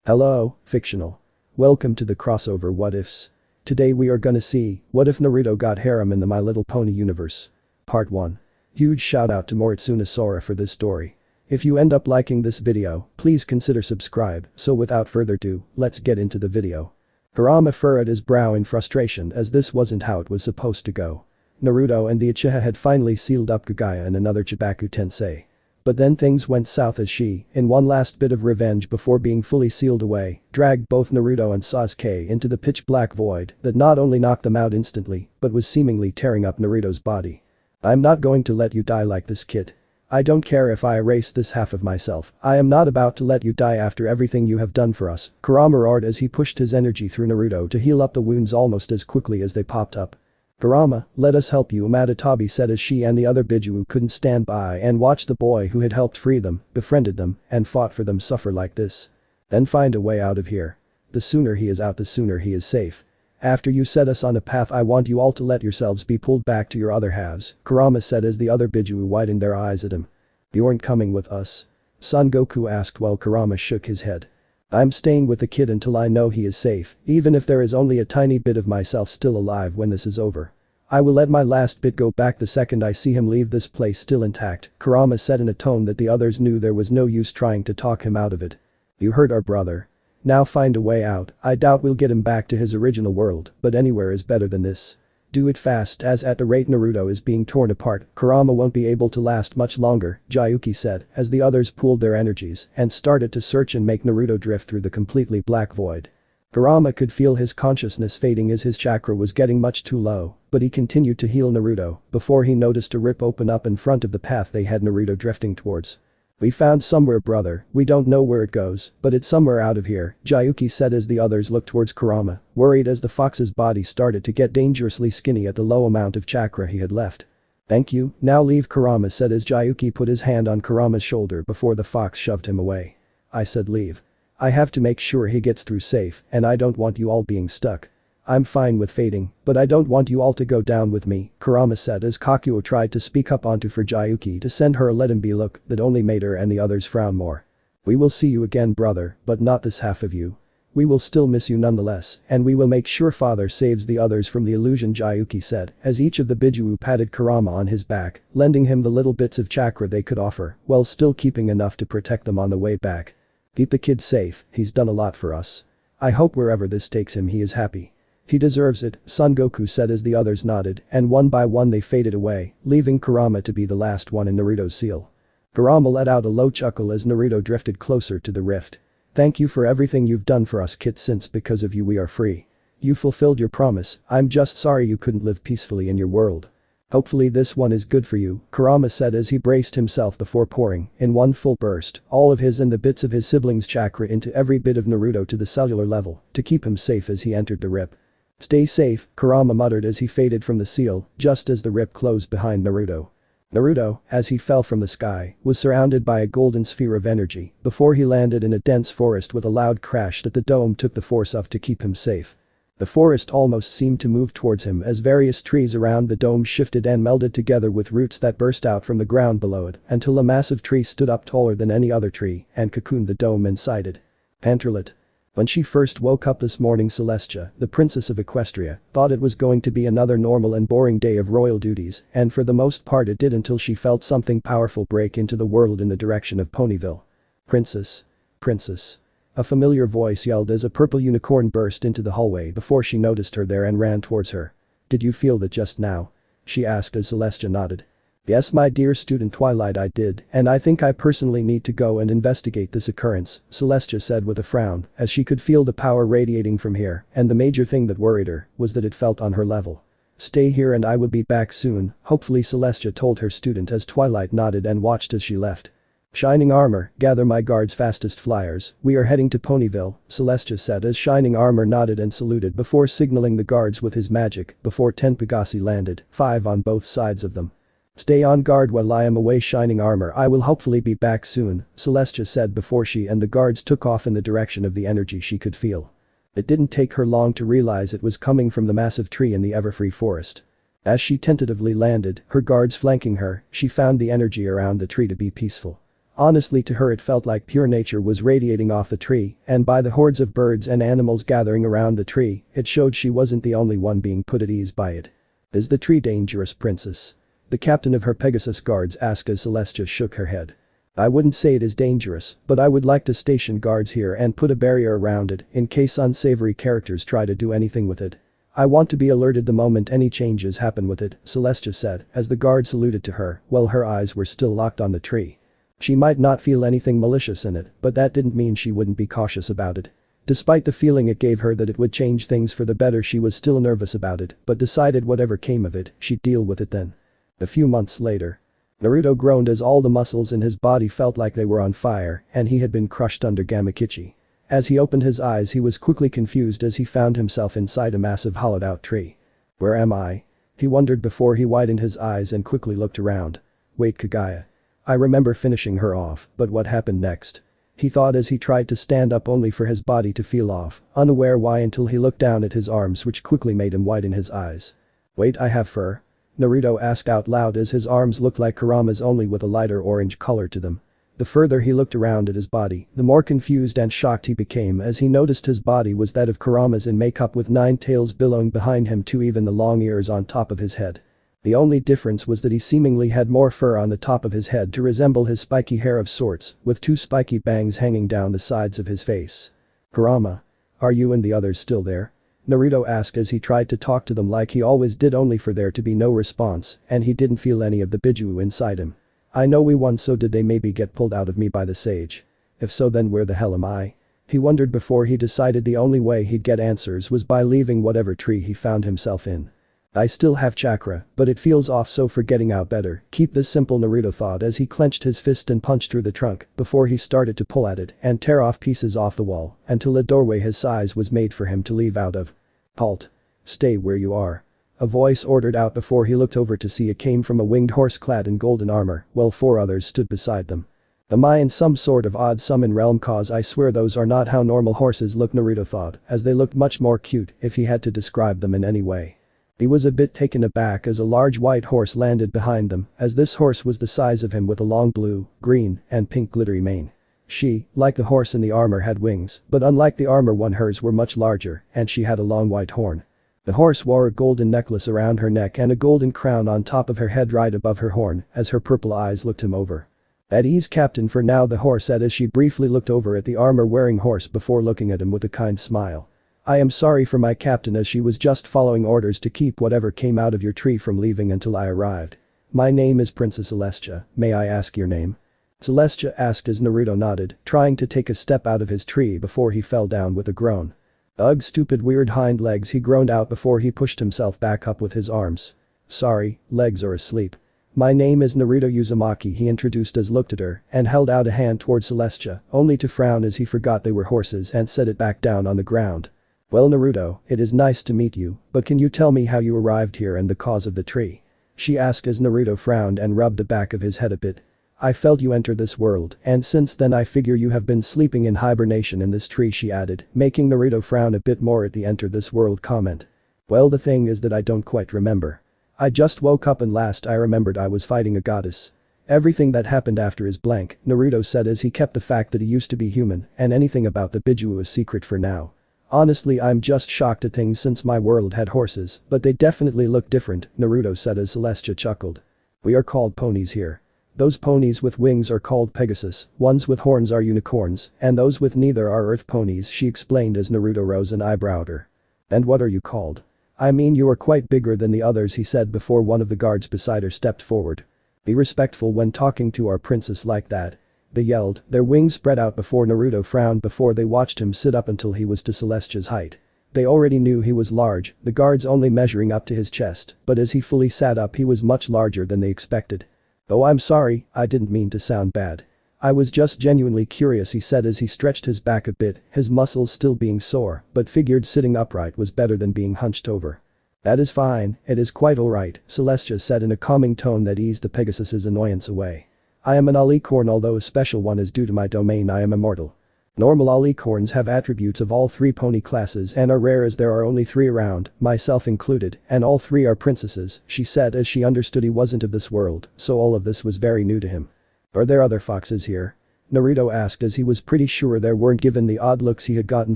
Hello, fictional. Welcome to the crossover What Ifs. Today we are gonna see, what if Naruto got harem in the My Little Pony universe? Part 1. Huge shout out to Moretsuna Sora for this story. If you end up liking this video, please consider subscribe, so without further ado, let's get into the video. Kurama furrowed his brow in frustration as this wasn't how it was supposed to go. Naruto and the Uchiha had finally sealed up Kaguya and another Chibaku Tensei. But then things went south as she, in one last bit of revenge before being fully sealed away, dragged both Naruto and Sasuke into the pitch-black void that not only knocked them out instantly, but was seemingly tearing up Naruto's body. I'm not going to let you die like this, kid. I don't care if I erase this half of myself, I am not about to let you die after everything you have done for us, Kurama roared as he pushed his energy through Naruto to heal up the wounds almost as quickly as they popped up. Kurama, let us help you, Madara said as she and the other Bijuu couldn't stand by and watch the boy who had helped free them, befriended them, and fought for them suffer like this. Then find a way out of here. The sooner he is out the sooner he is safe. After you set us on a path I want you all to let yourselves be pulled back to your other halves, Kurama said as the other Bijuu widened their eyes at him. You aren't coming with us? Son Goku asked while Kurama shook his head. I'm staying with the kid until I know he is safe, even if there is only a tiny bit of myself still alive when this is over. I will let my last bit go back the second I see him leave this place still intact, Kurama said in a tone that the others knew there was no use trying to talk him out of it. You hurt our brother. Now find a way out, I doubt we'll get him back to his original world, but anywhere is better than this. Do it fast as at the rate Naruto is being torn apart, Kurama won't be able to last much longer, Jayuki said as the others pooled their energies and started to search and make Naruto drift through the completely black void. Kurama could feel his consciousness fading as his chakra was getting much too low, but he continued to heal Naruto before he noticed a rip open up in front of the path they had Naruto drifting towards. We found somewhere, brother, we don't know where it goes, but it's somewhere out of here, Jayuki said as the others looked towards Kurama, worried as the fox's body started to get dangerously skinny at the low amount of chakra he had left. Thank you, now leave, Kurama said as Jayuki put his hand on Kurama's shoulder before the fox shoved him away. I said leave. I have to make sure he gets through safe and I don't want you all being stuck. I'm fine with fading, but I don't want you all to go down with me, Kurama said as Kaguya tried to speak up onto for Jayuki to send her a let him be look that only made her and the others frown more. We will see you again, brother, but not this half of you. We will still miss you nonetheless, and we will make sure father saves the others from the illusion, Jayuki said as each of the Bijuu patted Kurama on his back, lending him the little bits of chakra they could offer, while still keeping enough to protect them on the way back. Keep the kid safe, he's done a lot for us. I hope wherever this takes him he is happy. He deserves it, Son Goku said as the others nodded and one by one they faded away, leaving Kurama to be the last one in Naruto's seal. Kurama let out a low chuckle as Naruto drifted closer to the rift. Thank you for everything you've done for us, kid, since because of you we are free. You fulfilled your promise, I'm just sorry you couldn't live peacefully in your world. Hopefully this one is good for you, Kurama said as he braced himself before pouring, in one full burst, all of his and the bits of his siblings' chakra into every bit of Naruto to the cellular level, to keep him safe as he entered the rip. Stay safe, Kurama muttered as he faded from the seal, just as the rip closed behind Naruto. Naruto, as he fell from the sky, was surrounded by a golden sphere of energy before he landed in a dense forest with a loud crash that the dome took the force of to keep him safe. The forest almost seemed to move towards him as various trees around the dome shifted and melded together with roots that burst out from the ground below it until a massive tree stood up taller than any other tree and cocooned the dome inside it. Canterlot. When she first woke up this morning, Celestia, the princess of Equestria, thought it was going to be another normal and boring day of royal duties, and for the most part it did until she felt something powerful break into the world in the direction of Ponyville. Princess. Princess. A familiar voice yelled as a purple unicorn burst into the hallway before she noticed her there and ran towards her. Did you feel that just now? She asked as Celestia nodded. Yes, my dear student Twilight, I did, and I think I personally need to go and investigate this occurrence, Celestia said with a frown as she could feel the power radiating from here, and the major thing that worried her was that it felt on her level. Stay here and I will be back soon, hopefully, Celestia told her student as Twilight nodded and watched as she left. Shining Armor, gather my guards, fastest flyers, we are heading to Ponyville, Celestia said as Shining Armor nodded and saluted before signaling the guards with his magic before 10 Pegasi landed, 5 on both sides of them. Stay on guard while I am away, Shining Armor, I will hopefully be back soon, Celestia said before she and the guards took off in the direction of the energy she could feel. It didn't take her long to realize it was coming from the massive tree in the Everfree forest. As she tentatively landed, her guards flanking her, she found the energy around the tree to be peaceful. Honestly, to her it felt like pure nature was radiating off the tree, and by the hordes of birds and animals gathering around the tree, it showed she wasn't the only one being put at ease by it. "Is the tree dangerous, princess?" the captain of her Pegasus guards asked as Celestia shook her head. "I wouldn't say it is dangerous, but I would like to station guards here and put a barrier around it in case unsavory characters try to do anything with it. I want to be alerted the moment any changes happen with it," Celestia said as the guard saluted to her while her eyes were still locked on the tree. She might not feel anything malicious in it, but that didn't mean she wouldn't be cautious about it. Despite the feeling it gave her that it would change things for the better, she was still nervous about it, but decided whatever came of it, she'd deal with it then. A few months later. Naruto groaned as all the muscles in his body felt like they were on fire and he had been crushed under Gamakichi. As he opened his eyes, he was quickly confused as he found himself inside a massive hollowed-out tree. "Where am I?" he wondered before he widened his eyes and quickly looked around. "Wait, Kaguya. I remember finishing her off, but what happened next?" he thought as he tried to stand up only for his body to feel off, unaware why until he looked down at his arms, which quickly made him widen his eyes. "Wait, I have fur?" Naruto asked out loud as his arms looked like Kurama's only with a lighter orange color to them. The further he looked around at his body, the more confused and shocked he became as he noticed his body was that of Kurama's in makeup with 9 tails billowing behind him to even the long ears on top of his head. The only difference was that he seemingly had more fur on the top of his head to resemble his spiky hair of sorts, with 2 spiky bangs hanging down the sides of his face. "Kurama? Are you and the others still there?" Naruto asked as he tried to talk to them like he always did, only for there to be no response, and he didn't feel any of the Bijuu inside him. "I know we won, so did they maybe get pulled out of me by the sage? If so, then where the hell am I?" he wondered before he decided the only way he'd get answers was by leaving whatever tree he found himself in. "I still have chakra, but it feels off, so for getting out better keep this simple," Naruto thought as he clenched his fist and punched through the trunk before he started to pull at it and tear off pieces off the wall until a doorway his size was made for him to leave out of. "Halt. Stay where you are," a voice ordered out before he looked over to see it came from a winged horse clad in golden armor while 4 others stood beside them. "Am I in some sort of odd summon realm, cause I swear those are not how normal horses look," Naruto thought as they looked much more cute if he had to describe them in any way. He was a bit taken aback as a large white horse landed behind them, as this horse was the size of him with a long blue, green, and pink glittery mane. She, like the horse in the armor, had wings, but unlike the armor one, hers were much larger and she had a long white horn. The horse wore a golden necklace around her neck and a golden crown on top of her head right above her horn as her purple eyes looked him over. "At ease, Captain, for now," the horse said as she briefly looked over at the armor-wearing horse before looking at him with a kind smile. "I am sorry for my captain, as she was just following orders to keep whatever came out of your tree from leaving until I arrived. My name is Princess Celestia, may I ask your name?" Celestia asked as Naruto nodded, trying to take a step out of his tree before he fell down with a groan. "Ugh, stupid weird hind legs," he groaned out before he pushed himself back up with his arms. "Sorry, legs are asleep. My name is Naruto Uzumaki," he introduced as looked at her and held out a hand towards Celestia, only to frown as he forgot they were horses and set it back down on the ground. "Well, Naruto, it is nice to meet you, but can you tell me how you arrived here and the cause of the tree?" she asked as Naruto frowned and rubbed the back of his head a bit. "I felt you enter this world, and since then I figure you have been sleeping in hibernation in this tree," she added, making Naruto frown a bit more at the "enter this world" comment. "Well, the thing is that I don't quite remember. I just woke up and last I remembered I was fighting a goddess. Everything that happened after is blank," Naruto said as he kept the fact that he used to be human and anything about the Bijuu a secret for now. "Honestly, I'm just shocked at things since my world had horses, but they definitely look different," Naruto said as Celestia chuckled. "We are called ponies here. Those ponies with wings are called Pegasus, ones with horns are unicorns, and those with neither are earth ponies," she explained as Naruto rose and eyebrowed her. "And what are you called?" "I mean, you are quite bigger than the others," he said before one of the guards beside her stepped forward. "Be respectful when talking to our princess like that," they yelled, their wings spread out before Naruto frowned before they watched him sit up until he was to Celestia's height. They already knew he was large, the guards only measuring up to his chest, but as he fully sat up he was much larger than they expected. "Oh, I'm sorry, I didn't mean to sound bad. I was just genuinely curious," he said as he stretched his back a bit, his muscles still being sore, but figured sitting upright was better than being hunched over. "That is fine, it is quite alright," Celestia said in a calming tone that eased the Pegasus's annoyance away. "I am an alicorn, although a special one is due to my domain. I am immortal. Normal alicorns have attributes of all 3 pony classes and are rare as there are only 3 around, myself included, and all 3 are princesses," she said as she understood he wasn't of this world, so all of this was very new to him. Are there other foxes here? Naruto asked as he was pretty sure there weren't given the odd looks he had gotten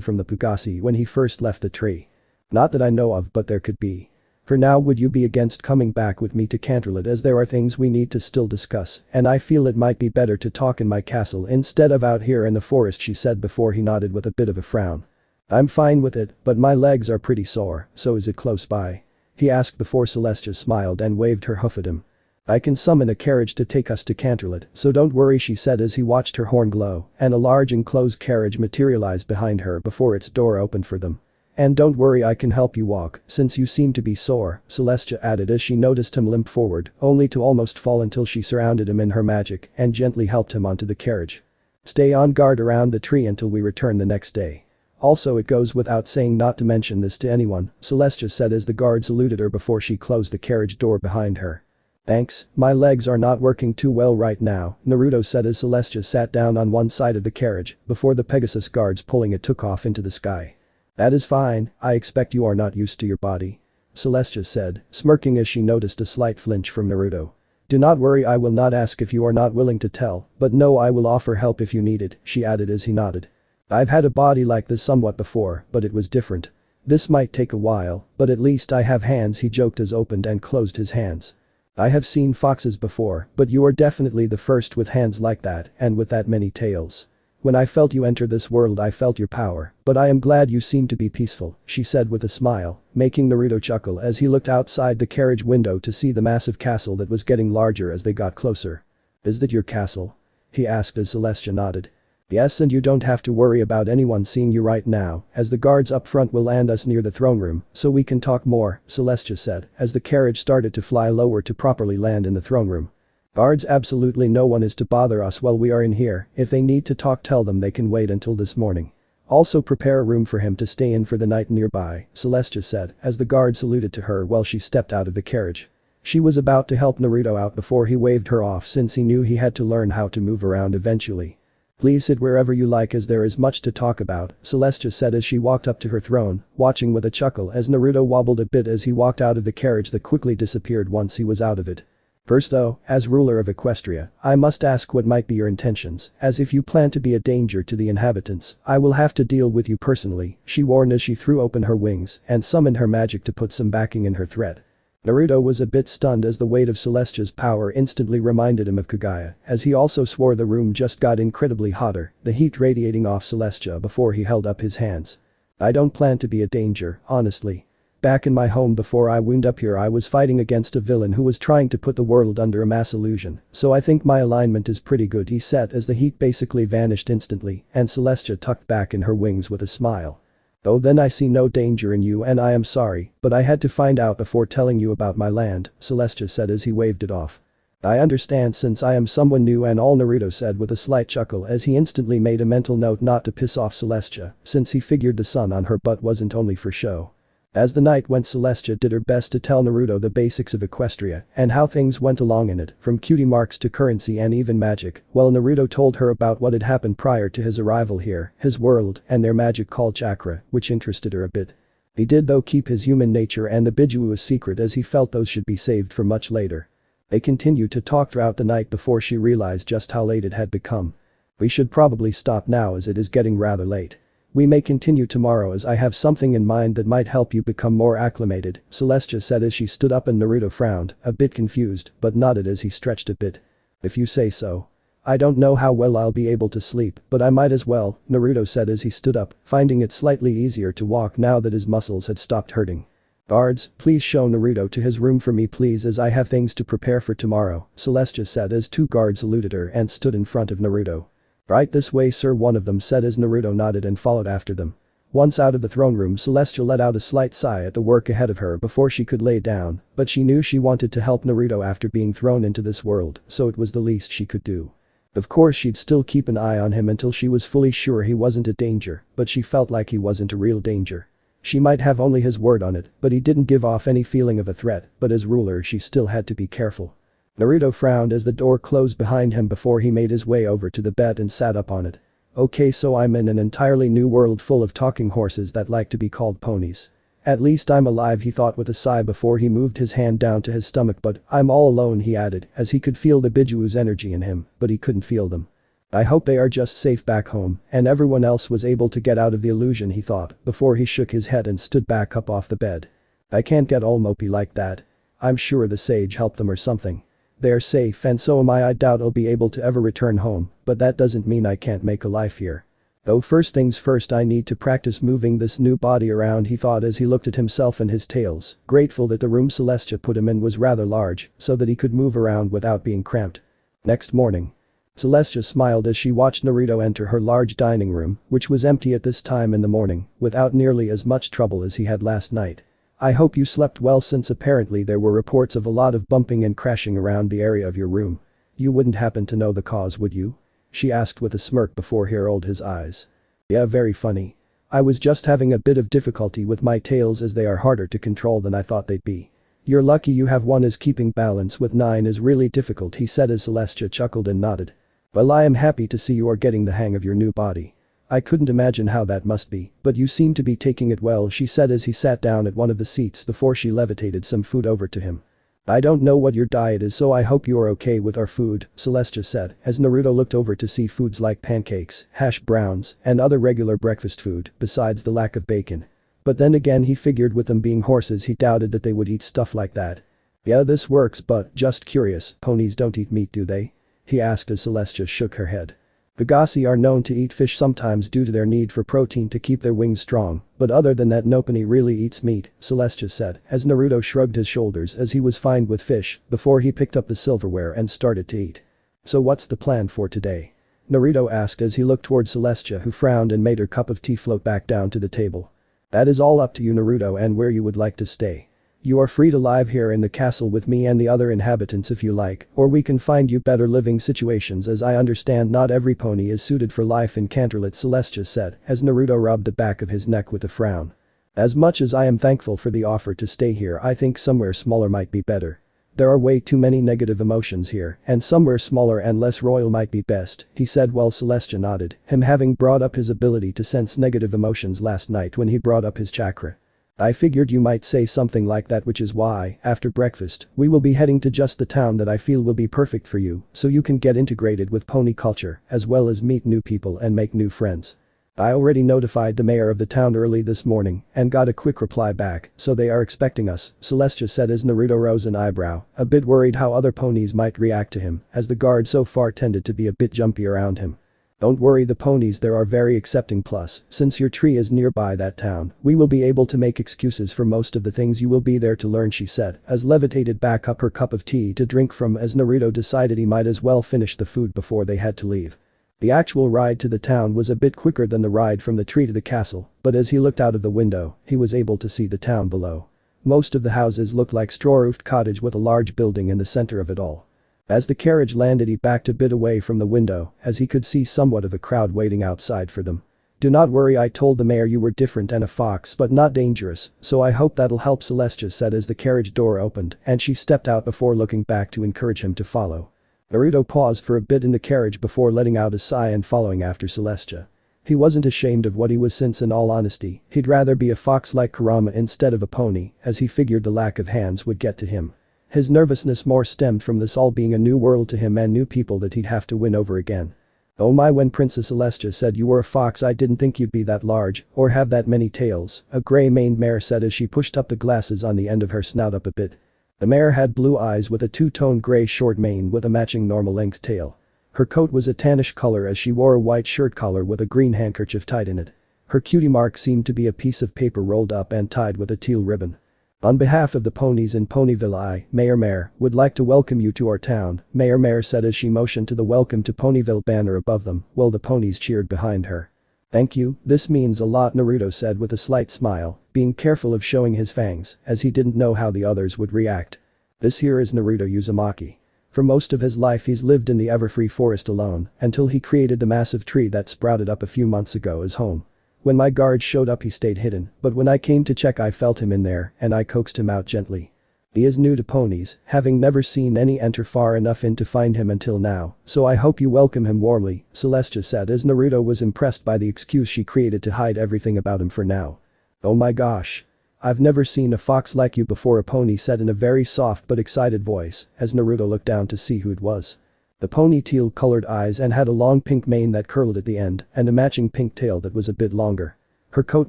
from the Pugasi when he first left the tree. Not that I know of, but there could be. For now, would you be against coming back with me to Canterlot, as there are things we need to still discuss and I feel it might be better to talk in my castle instead of out here in the forest, she said before he nodded with a bit of a frown. I'm fine with it, but my legs are pretty sore, so is it close by? He asked before Celestia smiled and waved her hoof at him. I can summon a carriage to take us to Canterlot, so don't worry, she said as he watched her horn glow and a large enclosed carriage materialized behind her before its door opened for them. And don't worry, I can help you walk, since you seem to be sore, Celestia added as she noticed him limp forward, only to almost fall until she surrounded him in her magic and gently helped him onto the carriage. Stay on guard around the tree until we return the next day. Also, it goes without saying not to mention this to anyone, Celestia said as the guard saluted her before she closed the carriage door behind her. Thanks, my legs are not working too well right now, Naruto said as Celestia sat down on one side of the carriage before the Pegasus guards pulling it took off into the sky. That is fine, I expect you are not used to your body. Celestia said, smirking as she noticed a slight flinch from Naruto. Do not worry, I will not ask if you are not willing to tell, but no, I will offer help if you need it, she added as he nodded. I've had a body like this somewhat before, but it was different. This might take a while, but at least I have hands, he joked as opened and closed his hands. I have seen foxes before, but you are definitely the first with hands like that and with that many tails. When I felt you enter this world, I felt your power, but I am glad you seem to be peaceful, she said with a smile, making Naruto chuckle as he looked outside the carriage window to see the massive castle that was getting larger as they got closer. Is that your castle? He asked as Celestia nodded. Yes, and you don't have to worry about anyone seeing you right now, as the guards up front will land us near the throne room, so we can talk more, Celestia said as the carriage started to fly lower to properly land in the throne room. Guards, absolutely no one is to bother us while we are in here, if they need to talk tell them they can wait until this morning. Also prepare a room for him to stay in for the night nearby, Celestia said as the guard saluted to her while she stepped out of the carriage. She was about to help Naruto out before he waved her off since he knew he had to learn how to move around eventually. Please sit wherever you like as there is much to talk about, Celestia said as she walked up to her throne, watching with a chuckle as Naruto wobbled a bit as he walked out of the carriage that quickly disappeared once he was out of it. First though, as ruler of Equestria, I must ask what might be your intentions, as if you plan to be a danger to the inhabitants, I will have to deal with you personally, she warned as she threw open her wings and summoned her magic to put some backing in her threat. Naruto was a bit stunned as the weight of Celestia's power instantly reminded him of Kaguya, as he also swore the room just got incredibly hotter, the heat radiating off Celestia before he held up his hands. I don't plan to be a danger, honestly. Back in my home before I wound up here, I was fighting against a villain who was trying to put the world under a mass illusion, so I think my alignment is pretty good, he said as the heat basically vanished instantly and Celestia tucked back in her wings with a smile. Oh, then I see no danger in you and I am sorry, but I had to find out before telling you about my land, Celestia said as he waved it off. I understand since I am someone new and all, Naruto said with a slight chuckle as he instantly made a mental note not to piss off Celestia since he figured the sun on her butt wasn't only for show. As the night went, Celestia did her best to tell Naruto the basics of Equestria and how things went along in it, from cutie marks to currency and even magic, while Naruto told her about what had happened prior to his arrival here, his world and their magic called chakra, which interested her a bit. He did though keep his human nature and the Bijuu a secret as he felt those should be saved for much later. They continued to talk throughout the night before she realized just how late it had become. We should probably stop now as it is getting rather late. We may continue tomorrow as I have something in mind that might help you become more acclimated, Celestia said as she stood up and Naruto frowned, a bit confused, but nodded as he stretched a bit. If you say so. I don't know how well I'll be able to sleep, but I might as well, Naruto said as he stood up, finding it slightly easier to walk now that his muscles had stopped hurting. Guards, please show Naruto to his room for me please as I have things to prepare for tomorrow, Celestia said as two guards saluted her and stood in front of Naruto. Right this way sir, one of them said as Naruto nodded and followed after them. Once out of the throne room, Celestia let out a slight sigh at the work ahead of her before she could lay down, but she knew she wanted to help Naruto after being thrown into this world, so it was the least she could do. Of course she'd still keep an eye on him until she was fully sure he wasn't a danger, but she felt like he wasn't a real danger. She might have only his word on it, but he didn't give off any feeling of a threat, but as ruler she still had to be careful. Naruto frowned as the door closed behind him before he made his way over to the bed and sat up on it. Okay, so I'm in an entirely new world full of talking horses that like to be called ponies. At least I'm alive, he thought with a sigh before he moved his hand down to his stomach, but I'm all alone, he added as he could feel the Bijuu's energy in him, but he couldn't feel them. I hope they are just safe back home and everyone else was able to get out of the illusion, he thought before he shook his head and stood back up off the bed. I can't get all mopey like that. I'm sure the sage helped them or something. They're safe and so am I. I doubt I'll be able to ever return home, but that doesn't mean I can't make a life here. Though first things first, I need to practice moving this new body around, he thought as he looked at himself and his tails, grateful that the room Celestia put him in was rather large so that he could move around without being cramped. Next morning. Celestia smiled as she watched Naruto enter her large dining room, which was empty at this time in the morning, without nearly as much trouble as he had last night. I hope you slept well, since apparently there were reports of a lot of bumping and crashing around the area of your room. You wouldn't happen to know the cause, would you? She asked with a smirk before he rolled his eyes. Yeah, very funny. I was just having a bit of difficulty with my tails as they are harder to control than I thought they'd be. You're lucky you have one, as keeping balance with 9 is really difficult, he said as Celestia chuckled and nodded. Well, I am happy to see you are getting the hang of your new body. I couldn't imagine how that must be, but you seem to be taking it well, she said as he sat down at one of the seats before she levitated some food over to him. I don't know what your diet is, so I hope you are okay with our food, Celestia said as Naruto looked over to see foods like pancakes, hash browns, and other regular breakfast food, besides the lack of bacon. But then again, he figured with them being horses he doubted that they would eat stuff like that. Yeah, this works, but just curious, ponies don't eat meat, do they? He asked as Celestia shook her head. Pegasi are known to eat fish sometimes due to their need for protein to keep their wings strong, but other than that no pony really eats meat, Celestia said as Naruto shrugged his shoulders as he was fine with fish before he picked up the silverware and started to eat. So what's the plan for today? Naruto asked as he looked toward Celestia, who frowned and made her cup of tea float back down to the table. That is all up to you, Naruto, and where you would like to stay. You are free to live here in the castle with me and the other inhabitants if you like, or we can find you better living situations. As I understand, not every pony is suited for life in Canterlot, Celestia said as Naruto rubbed the back of his neck with a frown. As much as I am thankful for the offer to stay here, I think somewhere smaller might be better. There are way too many negative emotions here, and somewhere smaller and less royal might be best, he said while Celestia nodded, him having brought up his ability to sense negative emotions last night when he brought up his chakra. I figured you might say something like that, which is why, after breakfast, we will be heading to just the town that I feel will be perfect for you, so you can get integrated with pony culture, as well as meet new people and make new friends. I already notified the mayor of the town early this morning and got a quick reply back, so they are expecting us, Celestia said as Naruto rose an eyebrow, a bit worried how other ponies might react to him, as the guard so far tended to be a bit jumpy around him. Don't worry, the ponies there are very accepting, plus, since your tree is nearby that town, we will be able to make excuses for most of the things you will be there to learn, she said as levitated back up her cup of tea to drink from as Naruto decided he might as well finish the food before they had to leave. The actual ride to the town was a bit quicker than the ride from the tree to the castle, but as he looked out of the window, he was able to see the town below. Most of the houses looked like straw-roofed cottage with a large building in the center of it all. As the carriage landed, he backed a bit away from the window as he could see somewhat of a crowd waiting outside for them. Do not worry, I told the mayor you were different and a fox but not dangerous, so I hope that'll help, Celestia said as the carriage door opened and she stepped out before looking back to encourage him to follow. Naruto paused for a bit in the carriage before letting out a sigh and following after Celestia. He wasn't ashamed of what he was, since in all honesty, he'd rather be a fox like Kurama instead of a pony, as he figured the lack of hands would get to him. His nervousness more stemmed from this all being a new world to him and new people that he'd have to win over again. Oh my, when Princess Celestia said you were a fox, I didn't think you'd be that large or have that many tails, a gray-maned mare said as she pushed up the glasses on the end of her snout up a bit. The mare had blue eyes with a two-tone gray short mane with a matching normal-length tail. Her coat was a tannish color as she wore a white shirt collar with a green handkerchief tied in it. Her cutie mark seemed to be a piece of paper rolled up and tied with a teal ribbon. On behalf of the ponies in Ponyville, I, Mayor Mare, would like to welcome you to our town, Mayor Mare said as she motioned to the Welcome to Ponyville banner above them, while the ponies cheered behind her. Thank you, this means a lot, Naruto said with a slight smile, being careful of showing his fangs, as he didn't know how the others would react. This here is Naruto Uzumaki. For most of his life he's lived in the Everfree forest alone, until he created the massive tree that sprouted up a few months ago as home. When my guards showed up he stayed hidden, but when I came to check I felt him in there and I coaxed him out gently. He is new to ponies, having never seen any enter far enough in to find him until now, so I hope you welcome him warmly, Celestia said as Naruto was impressed by the excuse she created to hide everything about him for now. Oh my gosh. "I've never seen a fox like you before," a pony said in a very soft but excited voice as Naruto looked down to see who it was. The pony teal-colored eyes and had a long pink mane that curled at the end and a matching pink tail that was a bit longer. Her coat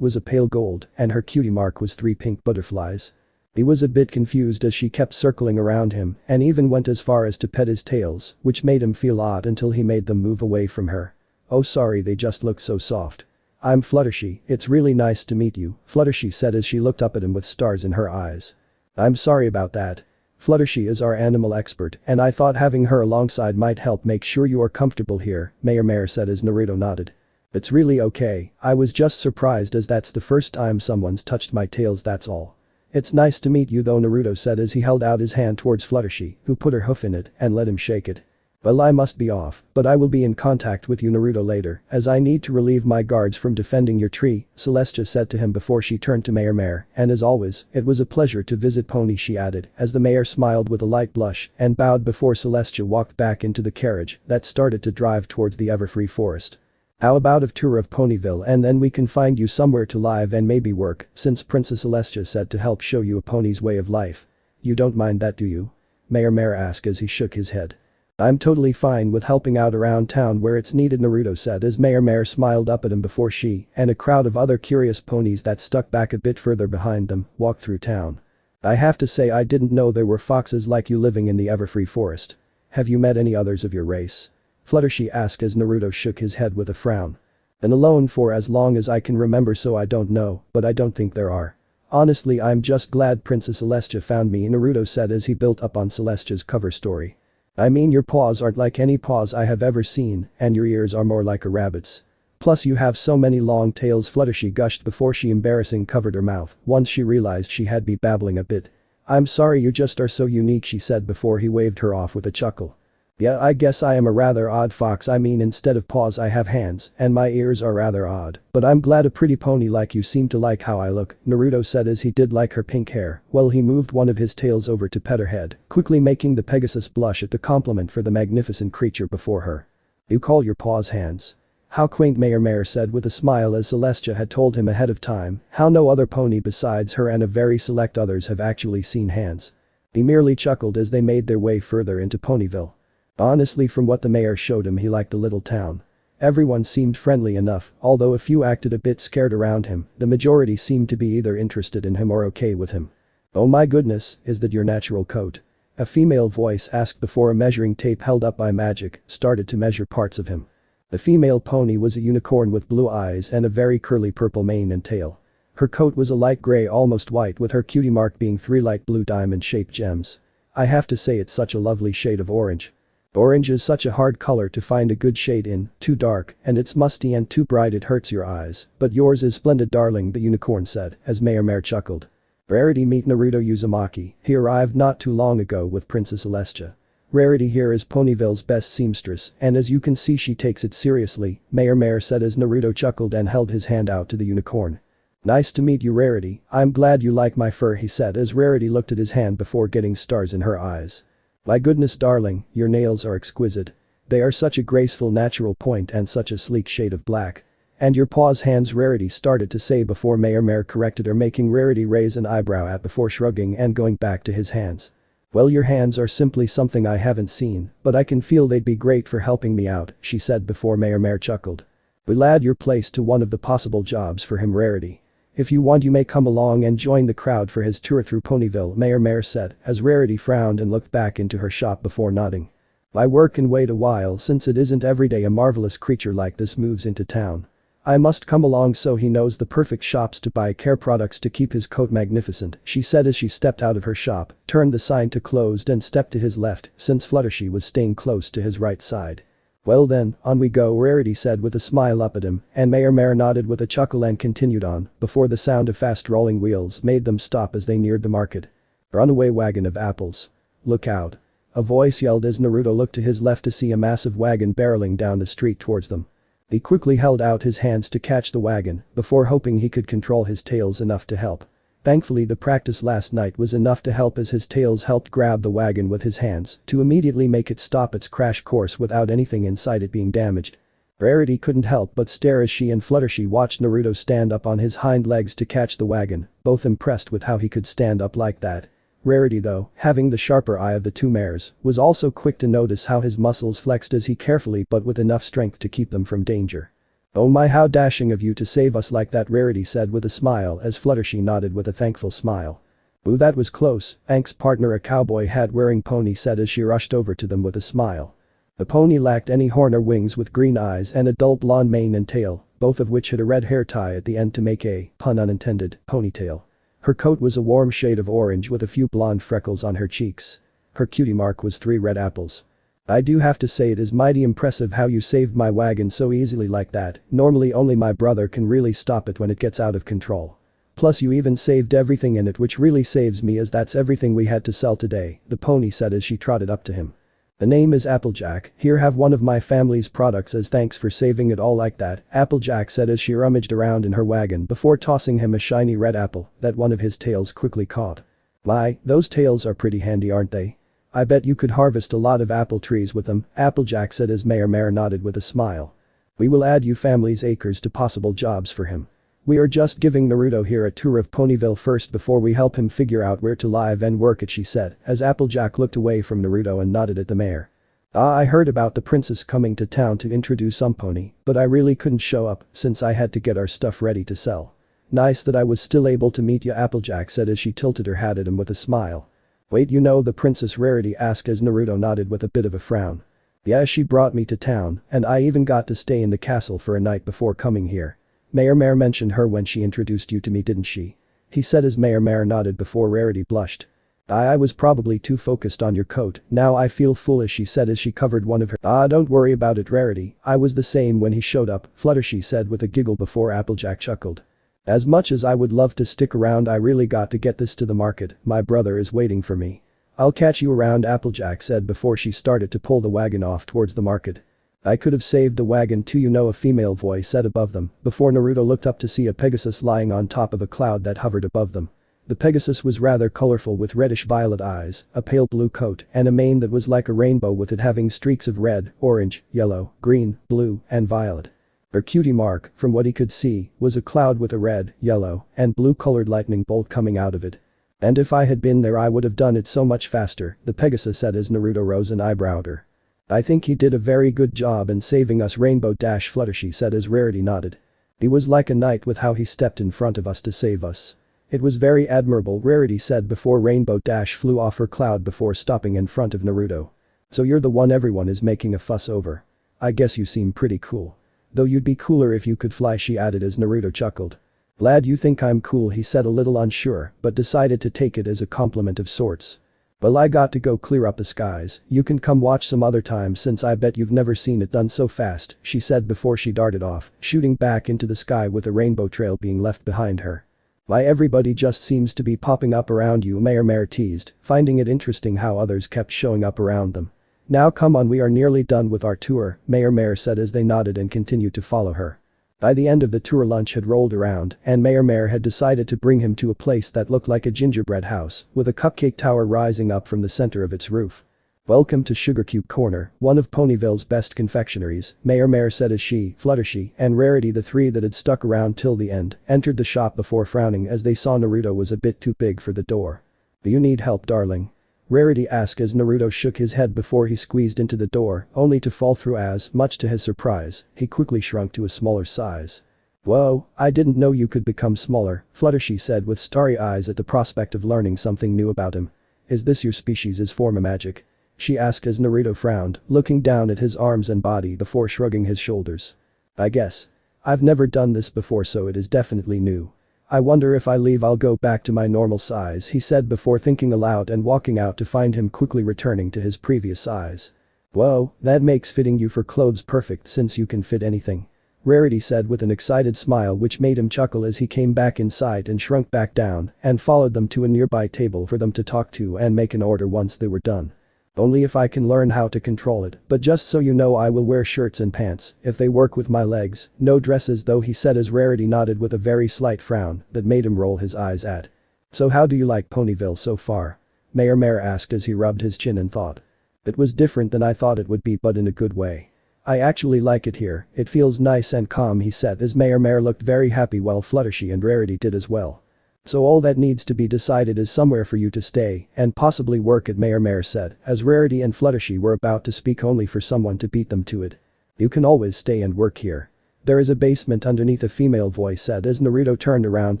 was a pale gold and her cutie mark was 3 pink butterflies. He was a bit confused as she kept circling around him and even went as far as to pet his tails, which made him feel odd until he made them move away from her. "Oh sorry, they just look so soft. I'm Fluttershy, it's really nice to meet you," Fluttershy said as she looked up at him with stars in her eyes. "I'm sorry about that. Fluttershy is our animal expert and I thought having her alongside might help make sure you are comfortable here," Mayor said as Naruto nodded. "It's really okay, I was just surprised as that's the first time someone's touched my tails, that's all." "It's nice to meet you though," Naruto said as he held out his hand towards Fluttershy, who put her hoof in it and let him shake it. "Well, I must be off, but I will be in contact with you Naruto later as I need to relieve my guards from defending your tree," Celestia said to him before she turned to Mayor, "and as always, it was a pleasure to visit Pony," she added as the mayor smiled with a light blush and bowed before Celestia walked back into the carriage that started to drive towards the Everfree Forest. "How about a tour of Ponyville and then we can find you somewhere to live and maybe work," since Princess Celestia said to help show you a pony's way of life. "You don't mind that, do you?" Mayor asked as he shook his head. "I'm totally fine with helping out around town where it's needed," Naruto said as Mayor smiled up at him before she and a crowd of other curious ponies that stuck back a bit further behind them walked through town. "I have to say I didn't know there were foxes like you living in the Everfree Forest. Have you met any others of your race?" Fluttershy asked as Naruto shook his head with a frown. "Been alone for as long as I can remember, so I don't know, but I don't think there are. Honestly, I'm just glad Princess Celestia found me," Naruto said as he built up on Celestia's cover story. "I mean, your paws aren't like any paws I have ever seen and your ears are more like a rabbit's. Plus you have so many long tails," Fluttershy gushed before she embarrassing covered her mouth once she realized she had been babbling a bit. "I'm sorry, you just are so unique," she said before he waved her off with a chuckle. "Yeah, I guess I am a rather odd fox. I mean, instead of paws I have hands and my ears are rather odd, but I'm glad a pretty pony like you seem to like how I look," Naruto said as he did like her pink hair while he moved one of his tails over to pet her head, quickly making the Pegasus blush at the compliment for the magnificent creature before her. "You call your paws hands? How quaint," Mayor said with a smile as Celestia had told him ahead of time how no other pony besides her and a very select others have actually seen hands. He merely chuckled as they made their way further into Ponyville. Honestly, from what the mayor showed him, he liked the little town. Everyone seemed friendly enough, although a few acted a bit scared around him, the majority seemed to be either interested in him or okay with him. "Oh my goodness, is that your natural coat?" a female voice asked before a measuring tape held up by magic started to measure parts of him. The female pony was a unicorn with blue eyes and a very curly purple mane and tail. Her coat was a light gray, almost white, with her cutie mark being 3 light blue diamond-shaped gems. "I have to say it's such a lovely shade of orange. Orange is such a hard color to find a good shade in, too dark and it's musty and too bright it hurts your eyes, but yours is splendid darling," the unicorn said as Mayor chuckled. "Rarity, meet Naruto Uzumaki, he arrived not too long ago with Princess Celestia. Rarity here is Ponyville's best seamstress and as you can see she takes it seriously," Mayor said as Naruto chuckled and held his hand out to the unicorn. "Nice to meet you Rarity, I'm glad you like my fur," he said as Rarity looked at his hand before getting stars in her eyes. "My goodness darling, your nails are exquisite. They are such a graceful natural point and such a sleek shade of black. And your paws hands," Rarity started to say before Mayor corrected her, making Rarity raise an eyebrow at before shrugging and going back to his hands. "Well, your hands are simply something I haven't seen, but I can feel they'd be great for helping me out," she said before Mayor chuckled. "We'll add your place to one of the possible jobs for him Rarity. If you want you may come along and join the crowd for his tour through Ponyville," Mayor said as Rarity frowned and looked back into her shop before nodding. "I work and wait a while since it isn't every day a marvelous creature like this moves into town. I must come along so he knows the perfect shops to buy care products to keep his coat magnificent," she said as she stepped out of her shop, turned the sign to closed and stepped to his left since Fluttershy was staying close to his right side. "Well then, on we go," Rarity said with a smile up at him and Mayor nodded with a chuckle and continued on before the sound of fast rolling wheels made them stop as they neared the market. "Runaway wagon of apples. Look out." A voice yelled as Naruto looked to his left to see a massive wagon barreling down the street towards them. He quickly held out his hands to catch the wagon before hoping he could control his tails enough to help. Thankfully the practice last night was enough to help as his tails helped grab the wagon with his hands to immediately make it stop its crash course without anything inside it being damaged. Rarity couldn't help but stare as she and Fluttershy watched Naruto stand up on his hind legs to catch the wagon, both impressed with how he could stand up like that. Rarity though, having the sharper eye of the two mares, was also quick to notice how his muscles flexed as he carefully but with enough strength to keep them from danger. "Oh my, how dashing of you to save us like that," Rarity said with a smile as Fluttershy nodded with a thankful smile. "Ooh, that was close," Ank's partner, a cowboy hat-wearing pony, said as she rushed over to them with a smile. The pony lacked any horn or wings, with green eyes and a dull blonde mane and tail, both of which had a red hair tie at the end to make a, pun unintended, ponytail. Her coat was a warm shade of orange with a few blonde freckles on her cheeks. Her cutie mark was 3 red apples. "I do have to say it is mighty impressive how you saved my wagon so easily like that. Normally only my brother can really stop it when it gets out of control. Plus you even saved everything in it, which really saves me as that's everything we had to sell today," the pony said as she trotted up to him. "The name is Applejack, here have one of my family's products as thanks for saving it all like that," Applejack said as she rummaged around in her wagon before tossing him a shiny red apple that one of his tails quickly caught. "My, those tails are pretty handy, aren't they? I bet you could harvest a lot of apple trees with them," Applejack said as Mare nodded with a smile. "We will add you family's acres to possible jobs for him. We are just giving Naruto here a tour of Ponyville first before we help him figure out where to live and work it," she said as Applejack looked away from Naruto and nodded at the mare. "Ah, I heard about the princess coming to town to introduce some pony, but I really couldn't show up since I had to get our stuff ready to sell. Nice that I was still able to meet you," Applejack said as she tilted her hat at him with a smile. "Wait, you know the princess?" Rarity asked as Naruto nodded with a bit of a frown. "Yeah, she brought me to town, and I even got to stay in the castle for a night before coming here. Mare mentioned her when she introduced you to me, didn't she?" he said as Mare nodded before Rarity blushed. I was probably too focused on your coat, now I feel foolish," she said as she covered one of her. Don't worry about it, Rarity, I was the same when he showed up," Fluttershy said with a giggle before Applejack chuckled. "As much as I would love to stick around, I really got to get this to the market, my brother is waiting for me. I'll catch you around," Applejack said before she started to pull the wagon off towards the market. "I could have saved the wagon too, you know," a female voice said above them before Naruto looked up to see a Pegasus lying on top of a cloud that hovered above them. The Pegasus was rather colorful with reddish-violet eyes, a pale blue coat, and a mane that was like a rainbow, with it having streaks of red, orange, yellow, green, blue, and violet. Her cutie mark, from what he could see, was a cloud with a red, yellow, and blue-colored lightning bolt coming out of it. "And if I had been there I would have done it so much faster," the Pegasus said as Naruto rose and eyebrowed her. "I think he did a very good job in saving us," Fluttershy said as Rarity nodded. "He was like a knight with how he stepped in front of us to save us. It was very admirable," Rarity said before Rainbow Dash flew off her cloud before stopping in front of Naruto. "So you're the one everyone is making a fuss over. I guess you seem pretty cool. Though you'd be cooler if you could fly," she added as Naruto chuckled. "Lad, you think I'm cool," he said, a little unsure, but decided to take it as a compliment of sorts. "Well, I got to go clear up the skies, you can come watch some other time since I bet you've never seen it done so fast," she said before she darted off, shooting back into the sky with a rainbow trail being left behind her. "Why, everybody just seems to be popping up around you," Mare teased, finding it interesting how others kept showing up around them. "Now come on, we are nearly done with our tour," Mare said as they nodded and continued to follow her. By the end of the tour, lunch had rolled around and Mare had decided to bring him to a place that looked like a gingerbread house with a cupcake tower rising up from the center of its roof. "Welcome to Sugar Cube Corner, one of Ponyville's best confectionaries," Mare said as she, Fluttershy, and Rarity, the three that had stuck around till the end, entered the shop before frowning as they saw Naruto was a bit too big for the door. "Do you need help, darling?" Rarity asked as Naruto shook his head before he squeezed into the door, only to fall through as, much to his surprise, he quickly shrunk to a smaller size. "Whoa, I didn't know you could become smaller," Fluttershy said with starry eyes at the prospect of learning something new about him. "Is this your species' form of magic?" she asked as Naruto frowned, looking down at his arms and body before shrugging his shoulders. "I guess. I've never done this before, so it is definitely new. I wonder if I leave I'll go back to my normal size," he said before thinking aloud and walking out to find him quickly returning to his previous size. "Whoa, that makes fitting you for clothes perfect since you can fit anything," Rarity said with an excited smile which made him chuckle as he came back inside and shrunk back down and followed them to a nearby table for them to talk to and make an order once they were done. "Only if I can learn how to control it, but just so you know I will wear shirts and pants if they work with my legs, no dresses though," he said as Rarity nodded with a very slight frown that made him roll his eyes at. "So how do you like Ponyville so far?" Mare asked as he rubbed his chin and thought. "It was different than I thought it would be, but in a good way. I actually like it here, it feels nice and calm, he said as Mare looked very happy while Fluttershy and Rarity did as well. So all that needs to be decided is somewhere for you to stay and possibly work at, Mare said, as Rarity and Fluttershy were about to speak only for someone to beat them to it. You can always stay and work here. There is a basement underneath, a female voice said as Naruto turned around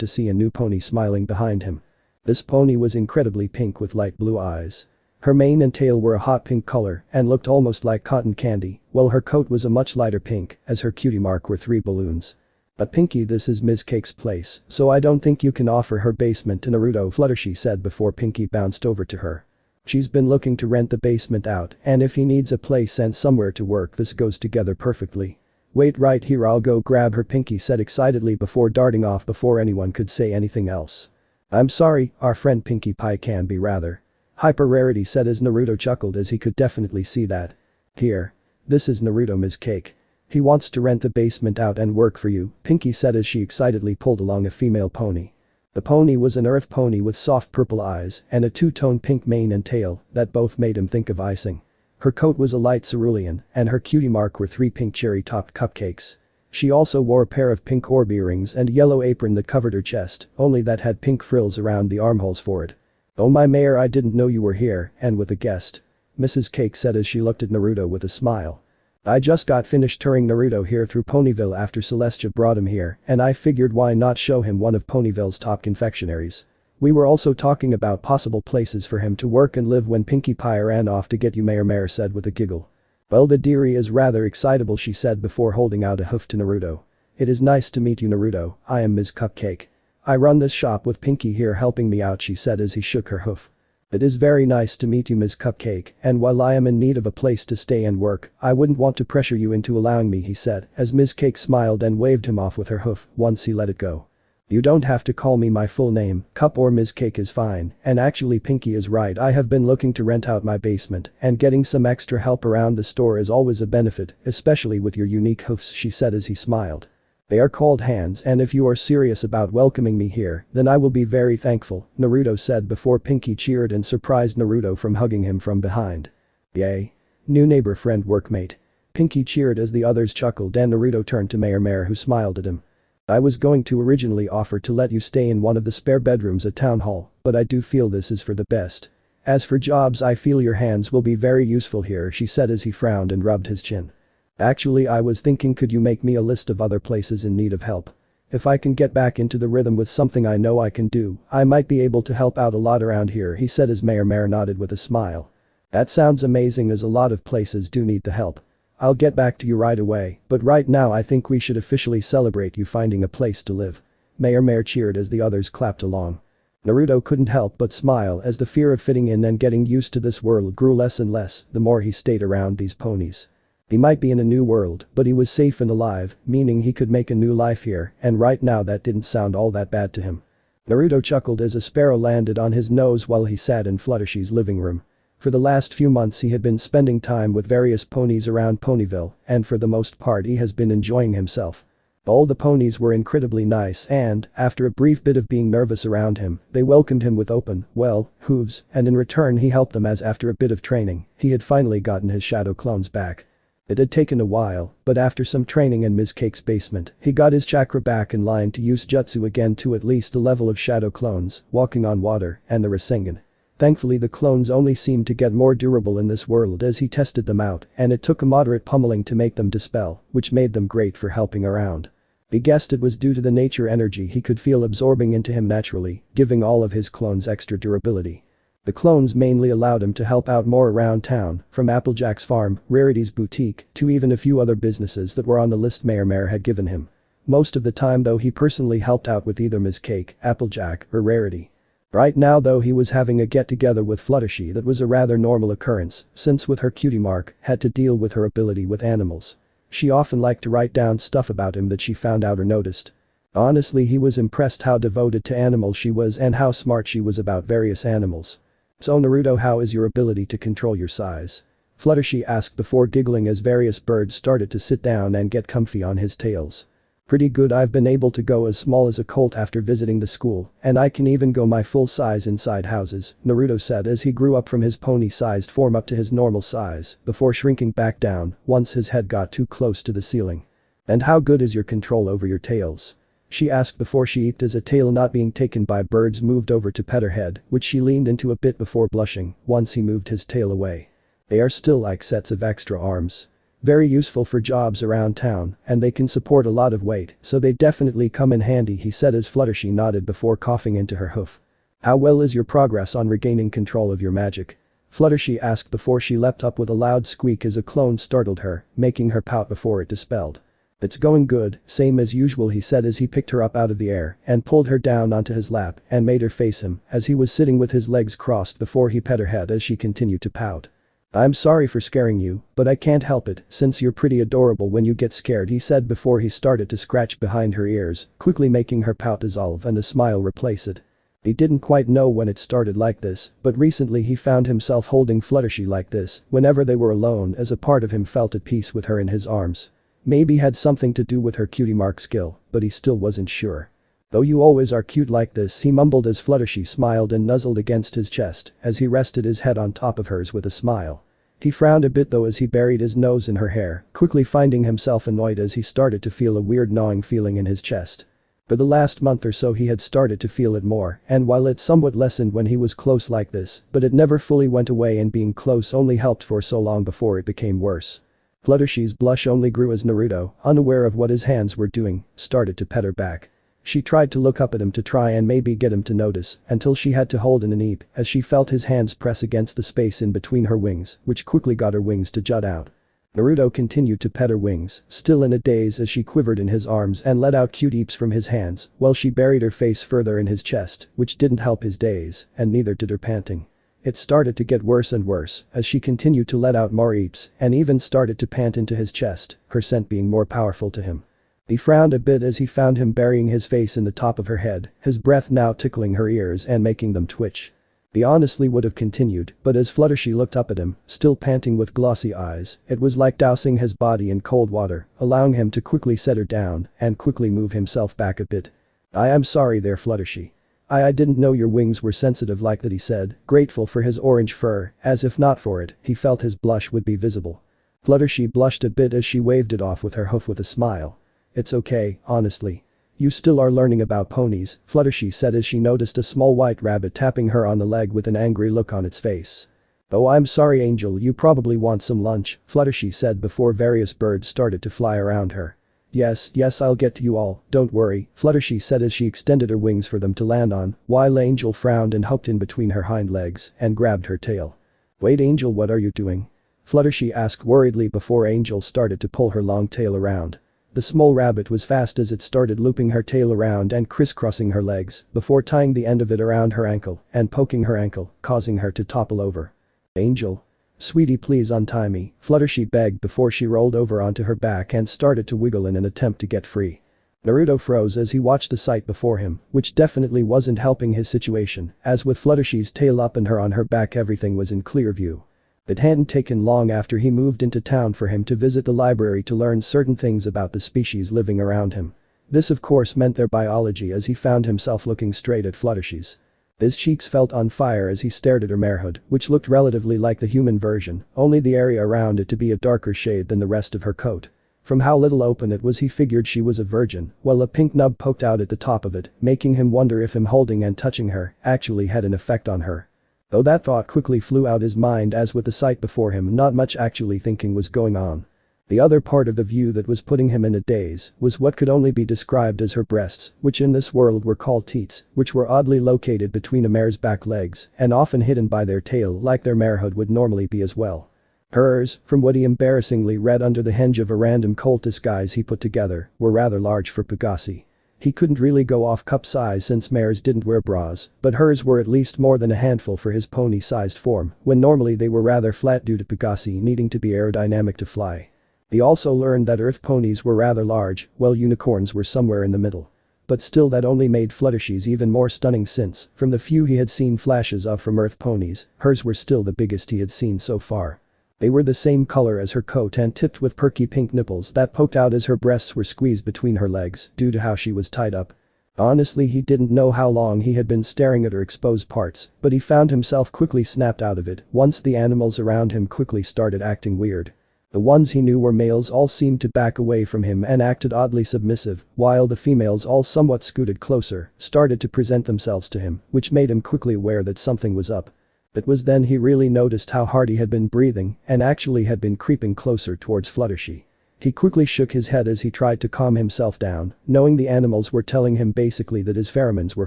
to see a new pony smiling behind him. This pony was incredibly pink with light blue eyes. Her mane and tail were a hot pink color and looked almost like cotton candy, while her coat was a much lighter pink, as her cutie mark were 3 balloons. But Pinky, this is Ms. Cake's place, so I don't think you can offer her basement to Naruto, Fluttershy said before Pinky bounced over to her. She's been looking to rent the basement out, and if he needs a place and somewhere to work, this goes together perfectly. Wait right here, I'll go grab her, Pinky said excitedly before darting off before anyone could say anything else. I'm sorry, our friend Pinkie Pie can be rather hyper, Rarity said as Naruto chuckled as he could definitely see that. Here. This is Naruto, Ms. Cake. He wants to rent the basement out and work for you, Pinky said as she excitedly pulled along a female pony. The pony was an earth pony with soft purple eyes and a two-tone pink mane and tail that both made him think of icing. Her coat was a light cerulean and her cutie mark were 3 pink cherry-topped cupcakes. She also wore a pair of pink orb earrings and a yellow apron that covered her chest, only that had pink frills around the armholes for it. Oh my Mare, I didn't know you were here and with a guest. Mrs. Cake said as she looked at Naruto with a smile. I just got finished touring Naruto here through Ponyville after Celestia brought him here and I figured why not show him one of Ponyville's top confectionaries. We were also talking about possible places for him to work and live when Pinkie Pie ran off to get you, Mare said with a giggle. Well, the dearie is rather excitable, she said before holding out a hoof to Naruto. It is nice to meet you, Naruto, I am Ms. Cupcake. I run this shop with Pinkie here helping me out, she said as he shook her hoof. It is very nice to meet you, Ms. Cupcake, and while I am in need of a place to stay and work, I wouldn't want to pressure you into allowing me, he said as Ms. Cake smiled and waved him off with her hoof once he let it go. You don't have to call me my full name, Cup or Ms. Cake is fine, and actually Pinkie is right, I have been looking to rent out my basement and getting some extra help around the store is always a benefit, especially with your unique hoofs, she said as he smiled. They are called hands and if you are serious about welcoming me here, then I will be very thankful, Naruto said before Pinkie cheered and surprised Naruto from hugging him from behind. Yay. New neighbor, friend, workmate. Pinkie cheered as the others chuckled and Naruto turned to Mare who smiled at him. I was going to originally offer to let you stay in one of the spare bedrooms at Town Hall, but I do feel this is for the best. As for jobs, I feel your hands will be very useful here, she said as he frowned and rubbed his chin. Actually, I was thinking, could you make me a list of other places in need of help? If I can get back into the rhythm with something I know I can do, I might be able to help out a lot around here, he said as Mare nodded with a smile. That sounds amazing, as a lot of places do need the help. I'll get back to you right away, but right now I think we should officially celebrate you finding a place to live. Mare cheered as the others clapped along. Naruto couldn't help but smile as the fear of fitting in and getting used to this world grew less and less the more he stayed around these ponies. He might be in a new world, but he was safe and alive, meaning he could make a new life here, and right now that didn't sound all that bad to him. Naruto chuckled as a sparrow landed on his nose while he sat in Fluttershy's living room. For the last few months he had been spending time with various ponies around Ponyville, and for the most part he has been enjoying himself. All the ponies were incredibly nice and, after a brief bit of being nervous around him, they welcomed him with open, well, hooves, and in return he helped them as after a bit of training, he had finally gotten his shadow clones back. It had taken a while, but after some training in Ms. Cake's basement, he got his chakra back in line to use jutsu again to at least the level of shadow clones, walking on water, and the Rasengan. Thankfully the clones only seemed to get more durable in this world as he tested them out, and it took a moderate pummeling to make them dispel, which made them great for helping around. He guessed it was due to the nature energy he could feel absorbing into him naturally, giving all of his clones extra durability. The clones mainly allowed him to help out more around town, from Applejack's farm, Rarity's boutique, to even a few other businesses that were on the list Mare had given him. Most of the time though he personally helped out with either Ms. Cake, Applejack, or Rarity. Right now though he was having a get-together with Fluttershy that was a rather normal occurrence, since with her cutie mark, had to deal with her ability with animals. She often liked to write down stuff about him that she found out or noticed. Honestly, he was impressed how devoted to animals she was and how smart she was about various animals. So Naruto, how is your ability to control your size? Fluttershy asked before giggling as various birds started to sit down and get comfy on his tails. Pretty good, I've been able to go as small as a colt after visiting the school, and I can even go my full size inside houses, Naruto said as he grew up from his pony-sized form up to his normal size, before shrinking back down once his head got too close to the ceiling. And how good is your control over your tails? She asked before she eeked as a tail not being taken by birds moved over to pet her head, which she leaned into a bit before blushing once he moved his tail away. They are still like sets of extra arms. Very useful for jobs around town, and they can support a lot of weight, so they definitely come in handy, he said as Fluttershy nodded before coughing into her hoof. How well is your progress on regaining control of your magic? Fluttershy asked before she leapt up with a loud squeak as a clone startled her, making her pout before it dispelled. It's going good, same as usual, he said as he picked her up out of the air and pulled her down onto his lap and made her face him as he was sitting with his legs crossed before he pet her head as she continued to pout. I'm sorry for scaring you, but I can't help it since you're pretty adorable when you get scared, he said before he started to scratch behind her ears, quickly making her pout dissolve and a smile replace it. He didn't quite know when it started like this, but recently he found himself holding Fluttershy like this whenever they were alone as a part of him felt at peace with her in his arms. Maybe had something to do with her cutie mark skill, but he still wasn't sure. Though you always are cute like this, he mumbled as Fluttershy smiled and nuzzled against his chest as he rested his head on top of hers with a smile. He frowned a bit though as he buried his nose in her hair, quickly finding himself annoyed as he started to feel a weird gnawing feeling in his chest. For the last month or so he had started to feel it more, and while it somewhat lessened when he was close like this, but it never fully went away, and being close only helped for so long before it became worse. Fluttershy's blush only grew as Naruto, unaware of what his hands were doing, started to pet her back. She tried to look up at him to try and maybe get him to notice until she had to hold in an eep as she felt his hands press against the space in between her wings, which quickly got her wings to jut out. Naruto continued to pet her wings, still in a daze as she quivered in his arms and let out cute eeps from his hands while she buried her face further in his chest, which didn't help his daze, and neither did her panting. It started to get worse and worse as she continued to let out more eeps and even started to pant into his chest, her scent being more powerful to him. He frowned a bit as he found him burying his face in the top of her head, his breath now tickling her ears and making them twitch. He honestly would have continued, but as Fluttershy looked up at him, still panting with glossy eyes, it was like dousing his body in cold water, allowing him to quickly set her down and quickly move himself back a bit. I am sorry there, Fluttershy. I didn't know your wings were sensitive like that, he said, grateful for his orange fur, as if not for it, he felt his blush would be visible. Fluttershy blushed a bit as she waved it off with her hoof with a smile. It's okay, honestly. You still are learning about ponies, Fluttershy said as she noticed a small white rabbit tapping her on the leg with an angry look on its face. Oh, I'm sorry, Angel, you probably want some lunch, Fluttershy said before various birds started to fly around her. Yes, I'll get to you all, don't worry, Fluttershy said as she extended her wings for them to land on, while Angel frowned and hooked in between her hind legs and grabbed her tail. Wait, Angel, what are you doing? Fluttershy asked worriedly before Angel started to pull her long tail around. The small rabbit was fast as it started looping her tail around and crisscrossing her legs before tying the end of it around her ankle and poking her ankle, causing her to topple over. Angel. Sweetie, please untie me, Fluttershy begged before she rolled over onto her back and started to wiggle in an attempt to get free. Naruto froze as he watched the sight before him, which definitely wasn't helping his situation, as with Fluttershy's tail up and her on her back everything was in clear view. It hadn't taken long after he moved into town for him to visit the library to learn certain things about the species living around him. This of course meant their biology as he found himself looking straight at Fluttershy's. His cheeks felt on fire as he stared at her marehood, which looked relatively like the human version, only the area around it to be a darker shade than the rest of her coat. From how little open it was he figured she was a virgin, while a pink nub poked out at the top of it, making him wonder if him holding and touching her actually had an effect on her. Though that thought quickly flew out his mind as with the sight before him not much actually thinking was going on. The other part of the view that was putting him in a daze was what could only be described as her breasts, which in this world were called teats, which were oddly located between a mare's back legs and often hidden by their tail like their marehood would normally be as well. Hers, from what he embarrassingly read under the hinge of a random colt disguise he put together, were rather large for Pegasi. He couldn't really go off cup size since mares didn't wear bras, but hers were at least more than a handful for his pony-sized form, when normally they were rather flat due to Pegasi needing to be aerodynamic to fly. He also learned that earth ponies were rather large, while unicorns were somewhere in the middle. But still that only made Fluttershy's even more stunning since, from the few he had seen flashes of from earth ponies, hers were still the biggest he had seen so far. They were the same color as her coat and tipped with perky pink nipples that poked out as her breasts were squeezed between her legs due to how she was tied up. Honestly, he didn't know how long he had been staring at her exposed parts, but he found himself quickly snapped out of it once the animals around him quickly started acting weird. The ones he knew were males all seemed to back away from him and acted oddly submissive, while the females all somewhat scooted closer, started to present themselves to him, which made him quickly aware that something was up. It was then he really noticed how hard he had been breathing and actually had been creeping closer towards Fluttershy. He quickly shook his head as he tried to calm himself down, knowing the animals were telling him basically that his pheromones were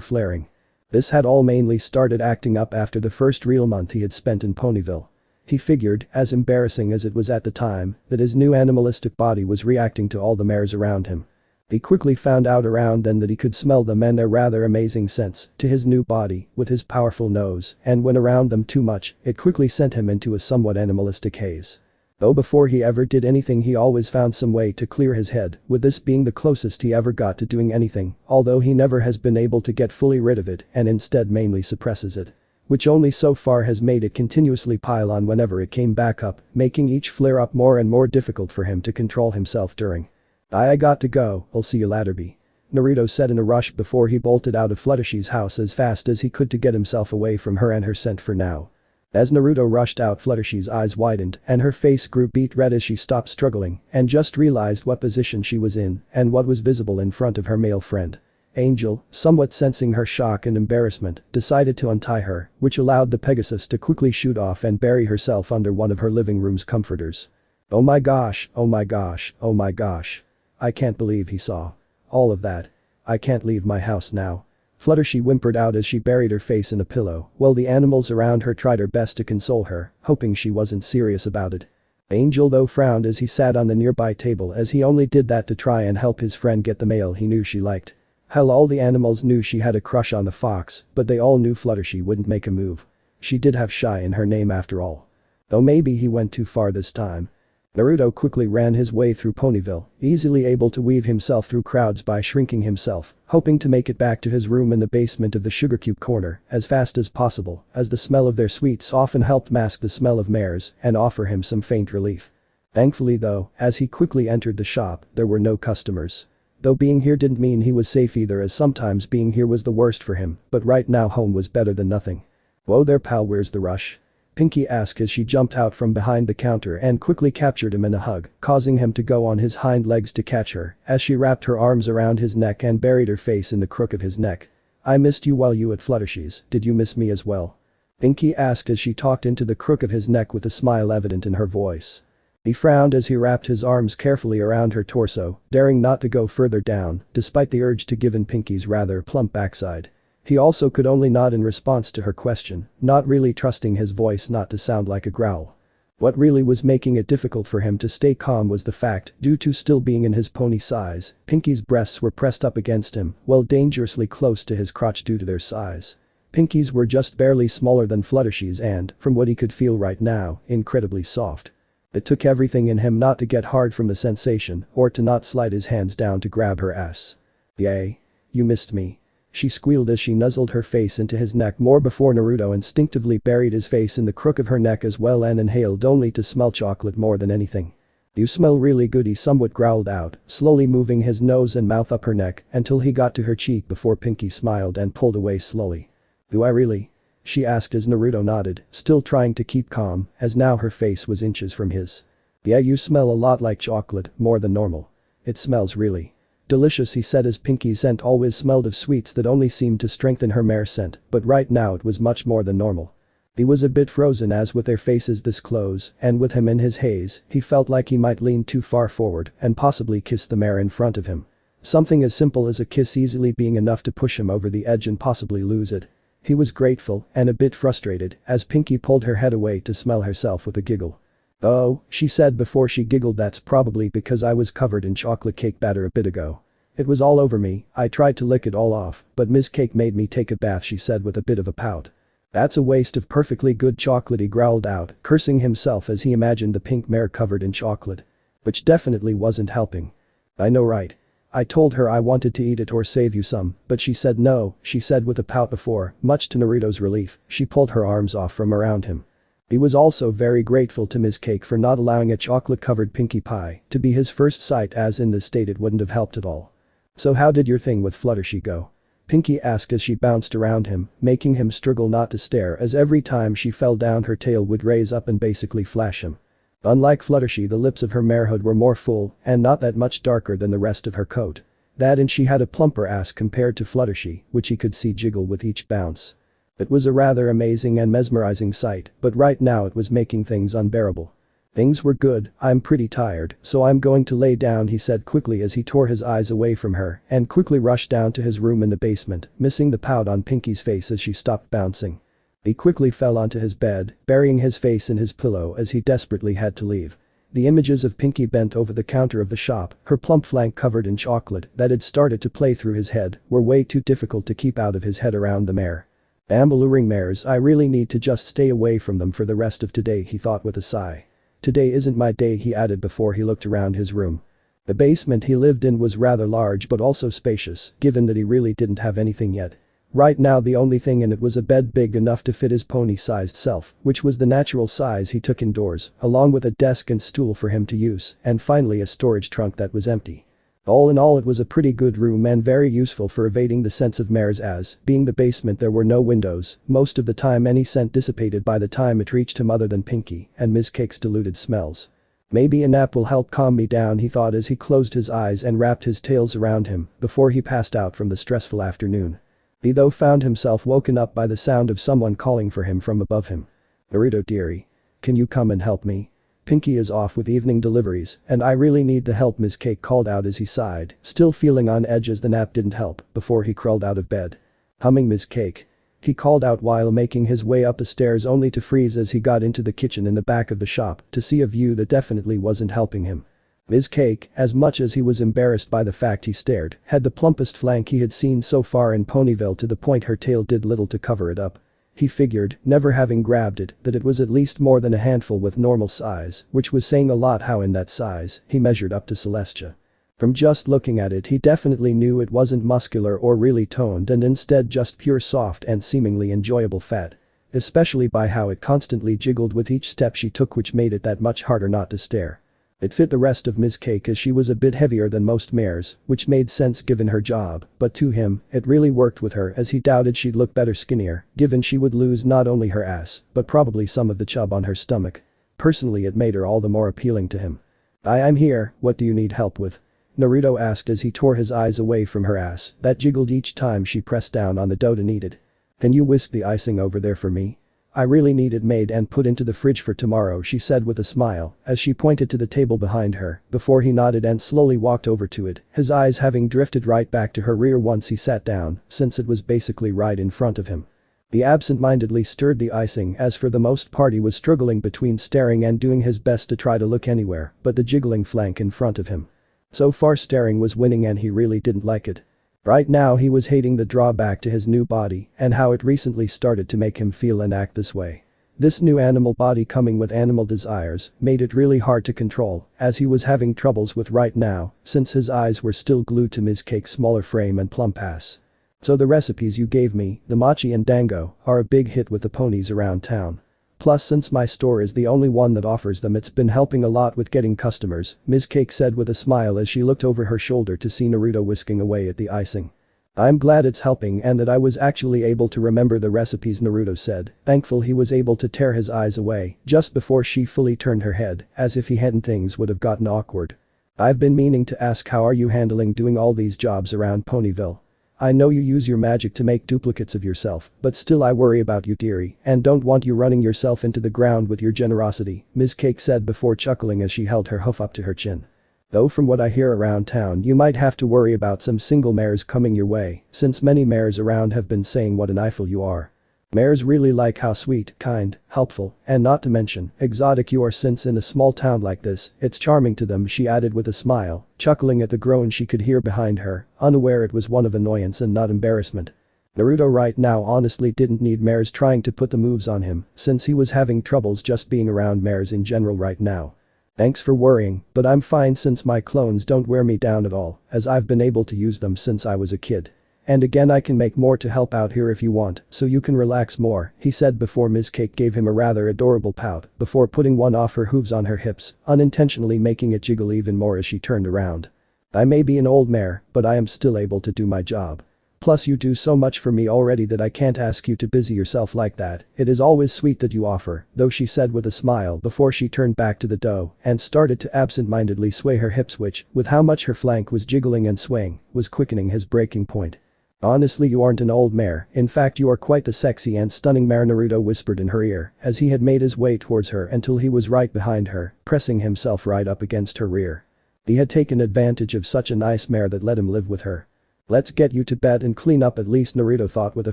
flaring. This had all mainly started acting up after the first real month he had spent in Ponyville. He figured, as embarrassing as it was at the time, that his new animalistic body was reacting to all the mares around him. He quickly found out around then that he could smell them and their rather amazing scents to his new body with his powerful nose, and when around them too much, it quickly sent him into a somewhat animalistic haze. Though before he ever did anything he always found some way to clear his head, with this being the closest he ever got to doing anything, although he never has been able to get fully rid of it and instead mainly suppresses it. Which only so far has made it continuously pile on whenever it came back up, making each flare up more and more difficult for him to control himself during. I got to go, I'll see you later B. Naruto said in a rush before he bolted out of Fluttershy's house as fast as he could to get himself away from her and her scent for now. As Naruto rushed out, Fluttershy's eyes widened and her face grew beet red as she stopped struggling and just realized what position she was in and what was visible in front of her male friend. Angel, somewhat sensing her shock and embarrassment, decided to untie her, which allowed the Pegasus to quickly shoot off and bury herself under one of her living room's comforters. Oh my gosh, oh my gosh, oh my gosh. I can't believe he saw all of that. I can't leave my house now. Fluttershy whimpered out as she buried her face in a pillow, while the animals around her tried her best to console her, hoping she wasn't serious about it. Angel though frowned as he sat on the nearby table as he only did that to try and help his friend get the mail he knew she liked. Hell, all the animals knew she had a crush on the fox, but they all knew Fluttershy wouldn't make a move. She did have Shy in her name after all. Though maybe he went too far this time. Naruto quickly ran his way through Ponyville, easily able to weave himself through crowds by shrinking himself, hoping to make it back to his room in the basement of the Sugar Cube corner as fast as possible, as the smell of their sweets often helped mask the smell of mares and offer him some faint relief. Thankfully though, as he quickly entered the shop, there were no customers. Though being here didn't mean he was safe either, as sometimes being here was the worst for him, but right now home was better than nothing. Whoa there pal, where's the rush? Pinky asked as she jumped out from behind the counter and quickly captured him in a hug, causing him to go on his hind legs to catch her as she wrapped her arms around his neck and buried her face in the crook of his neck. I missed you while you at Fluttershy's, did you miss me as well? Pinky asked as she talked into the crook of his neck with a smile evident in her voice. He frowned as he wrapped his arms carefully around her torso, daring not to go further down, despite the urge to give in Pinky's rather plump backside. He also could only nod in response to her question, not really trusting his voice not to sound like a growl. What really was making it difficult for him to stay calm was the fact, due to still being in his pony size, Pinky's breasts were pressed up against him, well dangerously close to his crotch due to their size. Pinky's were just barely smaller than Fluttershy's and, from what he could feel right now, incredibly soft. It took everything in him not to get hard from the sensation or to not slide his hands down to grab her ass. Yay. You missed me. She squealed as she nuzzled her face into his neck more before Naruto instinctively buried his face in the crook of her neck as well and inhaled only to smell chocolate more than anything. You smell really good, he somewhat growled out, slowly moving his nose and mouth up her neck until he got to her cheek before Pinky smiled and pulled away slowly. Do I really? She asked as Naruto nodded, still trying to keep calm, as now her face was inches from his. Yeah, you smell a lot like chocolate, more than normal. It smells really delicious, he said as Pinky's scent always smelled of sweets that only seemed to strengthen her mare scent, but right now it was much more than normal. He was a bit frozen as with their faces this close, and with him in his haze, he felt like he might lean too far forward and possibly kiss the mare in front of him. Something as simple as a kiss easily being enough to push him over the edge and possibly lose it. He was grateful and a bit frustrated as Pinky pulled her head away to smell herself with a giggle. Oh, she said before she giggled, that's probably because I was covered in chocolate cake batter a bit ago. It was all over me, I tried to lick it all off, but Miss Cake made me take a bath, she said with a bit of a pout. That's a waste of perfectly good chocolate, he growled out, cursing himself as he imagined the pink mare covered in chocolate. Which definitely wasn't helping. I know right. I told her I wanted to eat it or save you some, but she said no, she said with a pout before, much to Naruto's relief, she pulled her arms off from around him. He was also very grateful to Ms. Cake for not allowing a chocolate-covered Pinkie Pie to be his first sight, as in this state it wouldn't have helped at all. "So how did your thing with Fluttershy go?" Pinkie asked as she bounced around him, making him struggle not to stare, as every time she fell down her tail would raise up and basically flash him. Unlike Fluttershy, the lips of her marehood were more full and not that much darker than the rest of her coat. That and she had a plumper ass compared to Fluttershy, which he could see jiggle with each bounce. It was a rather amazing and mesmerizing sight, but right now it was making things unbearable. "Things were good, I'm pretty tired, so I'm going to lay down," he said quickly as he tore his eyes away from her and quickly rushed down to his room in the basement, missing the pout on Pinkie's face as she stopped bouncing. He quickly fell onto his bed, burying his face in his pillow as he desperately had to leave. The images of Pinkie bent over the counter of the shop, her plump flank covered in chocolate that had started to play through his head, were way too difficult to keep out of his head around the mare. "Damn alluring mares, I really need to just stay away from them for the rest of today," he thought with a sigh. "Today isn't my day," he added before he looked around his room. The basement he lived in was rather large but also spacious, given that he really didn't have anything yet. Right now the only thing in it was a bed big enough to fit his pony-sized self, which was the natural size he took indoors, along with a desk and stool for him to use, and finally a storage trunk that was empty. All in all, it was a pretty good room and very useful for evading the scents of mares, as, being the basement, there were no windows. Most of the time any scent dissipated by the time it reached him other than Pinkie and Ms. Cake's diluted smells. "Maybe a nap will help calm me down," he thought as he closed his eyes and wrapped his tails around him before he passed out from the stressful afternoon. He though found himself woken up by the sound of someone calling for him from above him. "Naruto dearie. Can you come and help me? Pinkie is off with evening deliveries and I really need the help," Ms. Cake called out as he sighed, still feeling on edge as the nap didn't help, before he crawled out of bed. "Humming, Ms. Cake," he called out while making his way up the stairs, only to freeze as he got into the kitchen in the back of the shop to see a view that definitely wasn't helping him. Ms. Cake, as much as he was embarrassed by the fact he stared, had the plumpest flank he had seen so far in Ponyville, to the point her tail did little to cover it up. He figured, never having grabbed it, that it was at least more than a handful with normal size, which was saying a lot how in that size, he measured up to Celestia. From just looking at it he definitely knew it wasn't muscular or really toned and instead just pure soft and seemingly enjoyable fat. Especially by how it constantly jiggled with each step she took, which made it that much harder not to stare. It fit the rest of Ms. Cake as she was a bit heavier than most mares, which made sense given her job, but to him, it really worked with her as he doubted she'd look better skinnier, given she would lose not only her ass, but probably some of the chub on her stomach. Personally, it made her all the more appealing to him. I'm here, what do you need help with?" Naruto asked as he tore his eyes away from her ass that jiggled each time she pressed down on the dough to knead it. "Can you whisk the icing over there for me? I really need it made and put into the fridge for tomorrow," she said with a smile as she pointed to the table behind her before he nodded and slowly walked over to it, his eyes having drifted right back to her rear once he sat down, since it was basically right in front of him. He absent-mindedly stirred the icing as for the most part he was struggling between staring and doing his best to try to look anywhere but the jiggling flank in front of him. So far staring was winning and he really didn't like it. Right now he was hating the drawback to his new body and how it recently started to make him feel and act this way. This new animal body coming with animal desires made it really hard to control, as he was having troubles with right now since his eyes were still glued to Ms. Cake's smaller frame and plump ass. "So the recipes you gave me, the mochi and dango, are a big hit with the ponies around town. Plus, since my store is the only one that offers them, it's been helping a lot with getting customers," Ms. Cake said with a smile as she looked over her shoulder to see Naruto whisking away at the icing. "I'm glad it's helping and that I was actually able to remember the recipes," Naruto said, thankful he was able to tear his eyes away just before she fully turned her head, as if he hadn't, things would have gotten awkward. "I've been meaning to ask, how are you handling doing all these jobs around Ponyville? I know you use your magic to make duplicates of yourself, but still I worry about you dearie and don't want you running yourself into the ground with your generosity," Ms. Cake said before chuckling as she held her hoof up to her chin. "Though from what I hear around town you might have to worry about some single mares coming your way, since many mares around have been saying what an eyeful you are. Mares really like how sweet, kind, helpful, and not to mention, exotic you are, since in a small town like this, it's charming to them," she added with a smile, chuckling at the groan she could hear behind her, unaware it was one of annoyance and not embarrassment. Naruto right now honestly didn't need mares trying to put the moves on him, since he was having troubles just being around mares in general right now. "Thanks for worrying, but I'm fine since my clones don't wear me down at all, as I've been able to use them since I was a kid. And again, I can make more to help out here if you want, so you can relax more, he said before Ms. Cake gave him a rather adorable pout before putting one of her hooves on her hips, unintentionally making it jiggle even more as she turned around. I may be an old mare, but I am still able to do my job. Plus you do so much for me already that I can't ask you to busy yourself like that. It is always sweet that you offer, though, she said with a smile before she turned back to the dough and started to absent-mindedly sway her hips, which, with how much her flank was jiggling and swaying, was quickening his breaking point. Honestly, you aren't an old mare, in fact you are quite the sexy and stunning mare, Naruto whispered in her ear as he had made his way towards her until he was right behind her, pressing himself right up against her rear. He had taken advantage of such a nice mare that let him live with her. Let's get you to bed and clean up at least, Naruto thought with a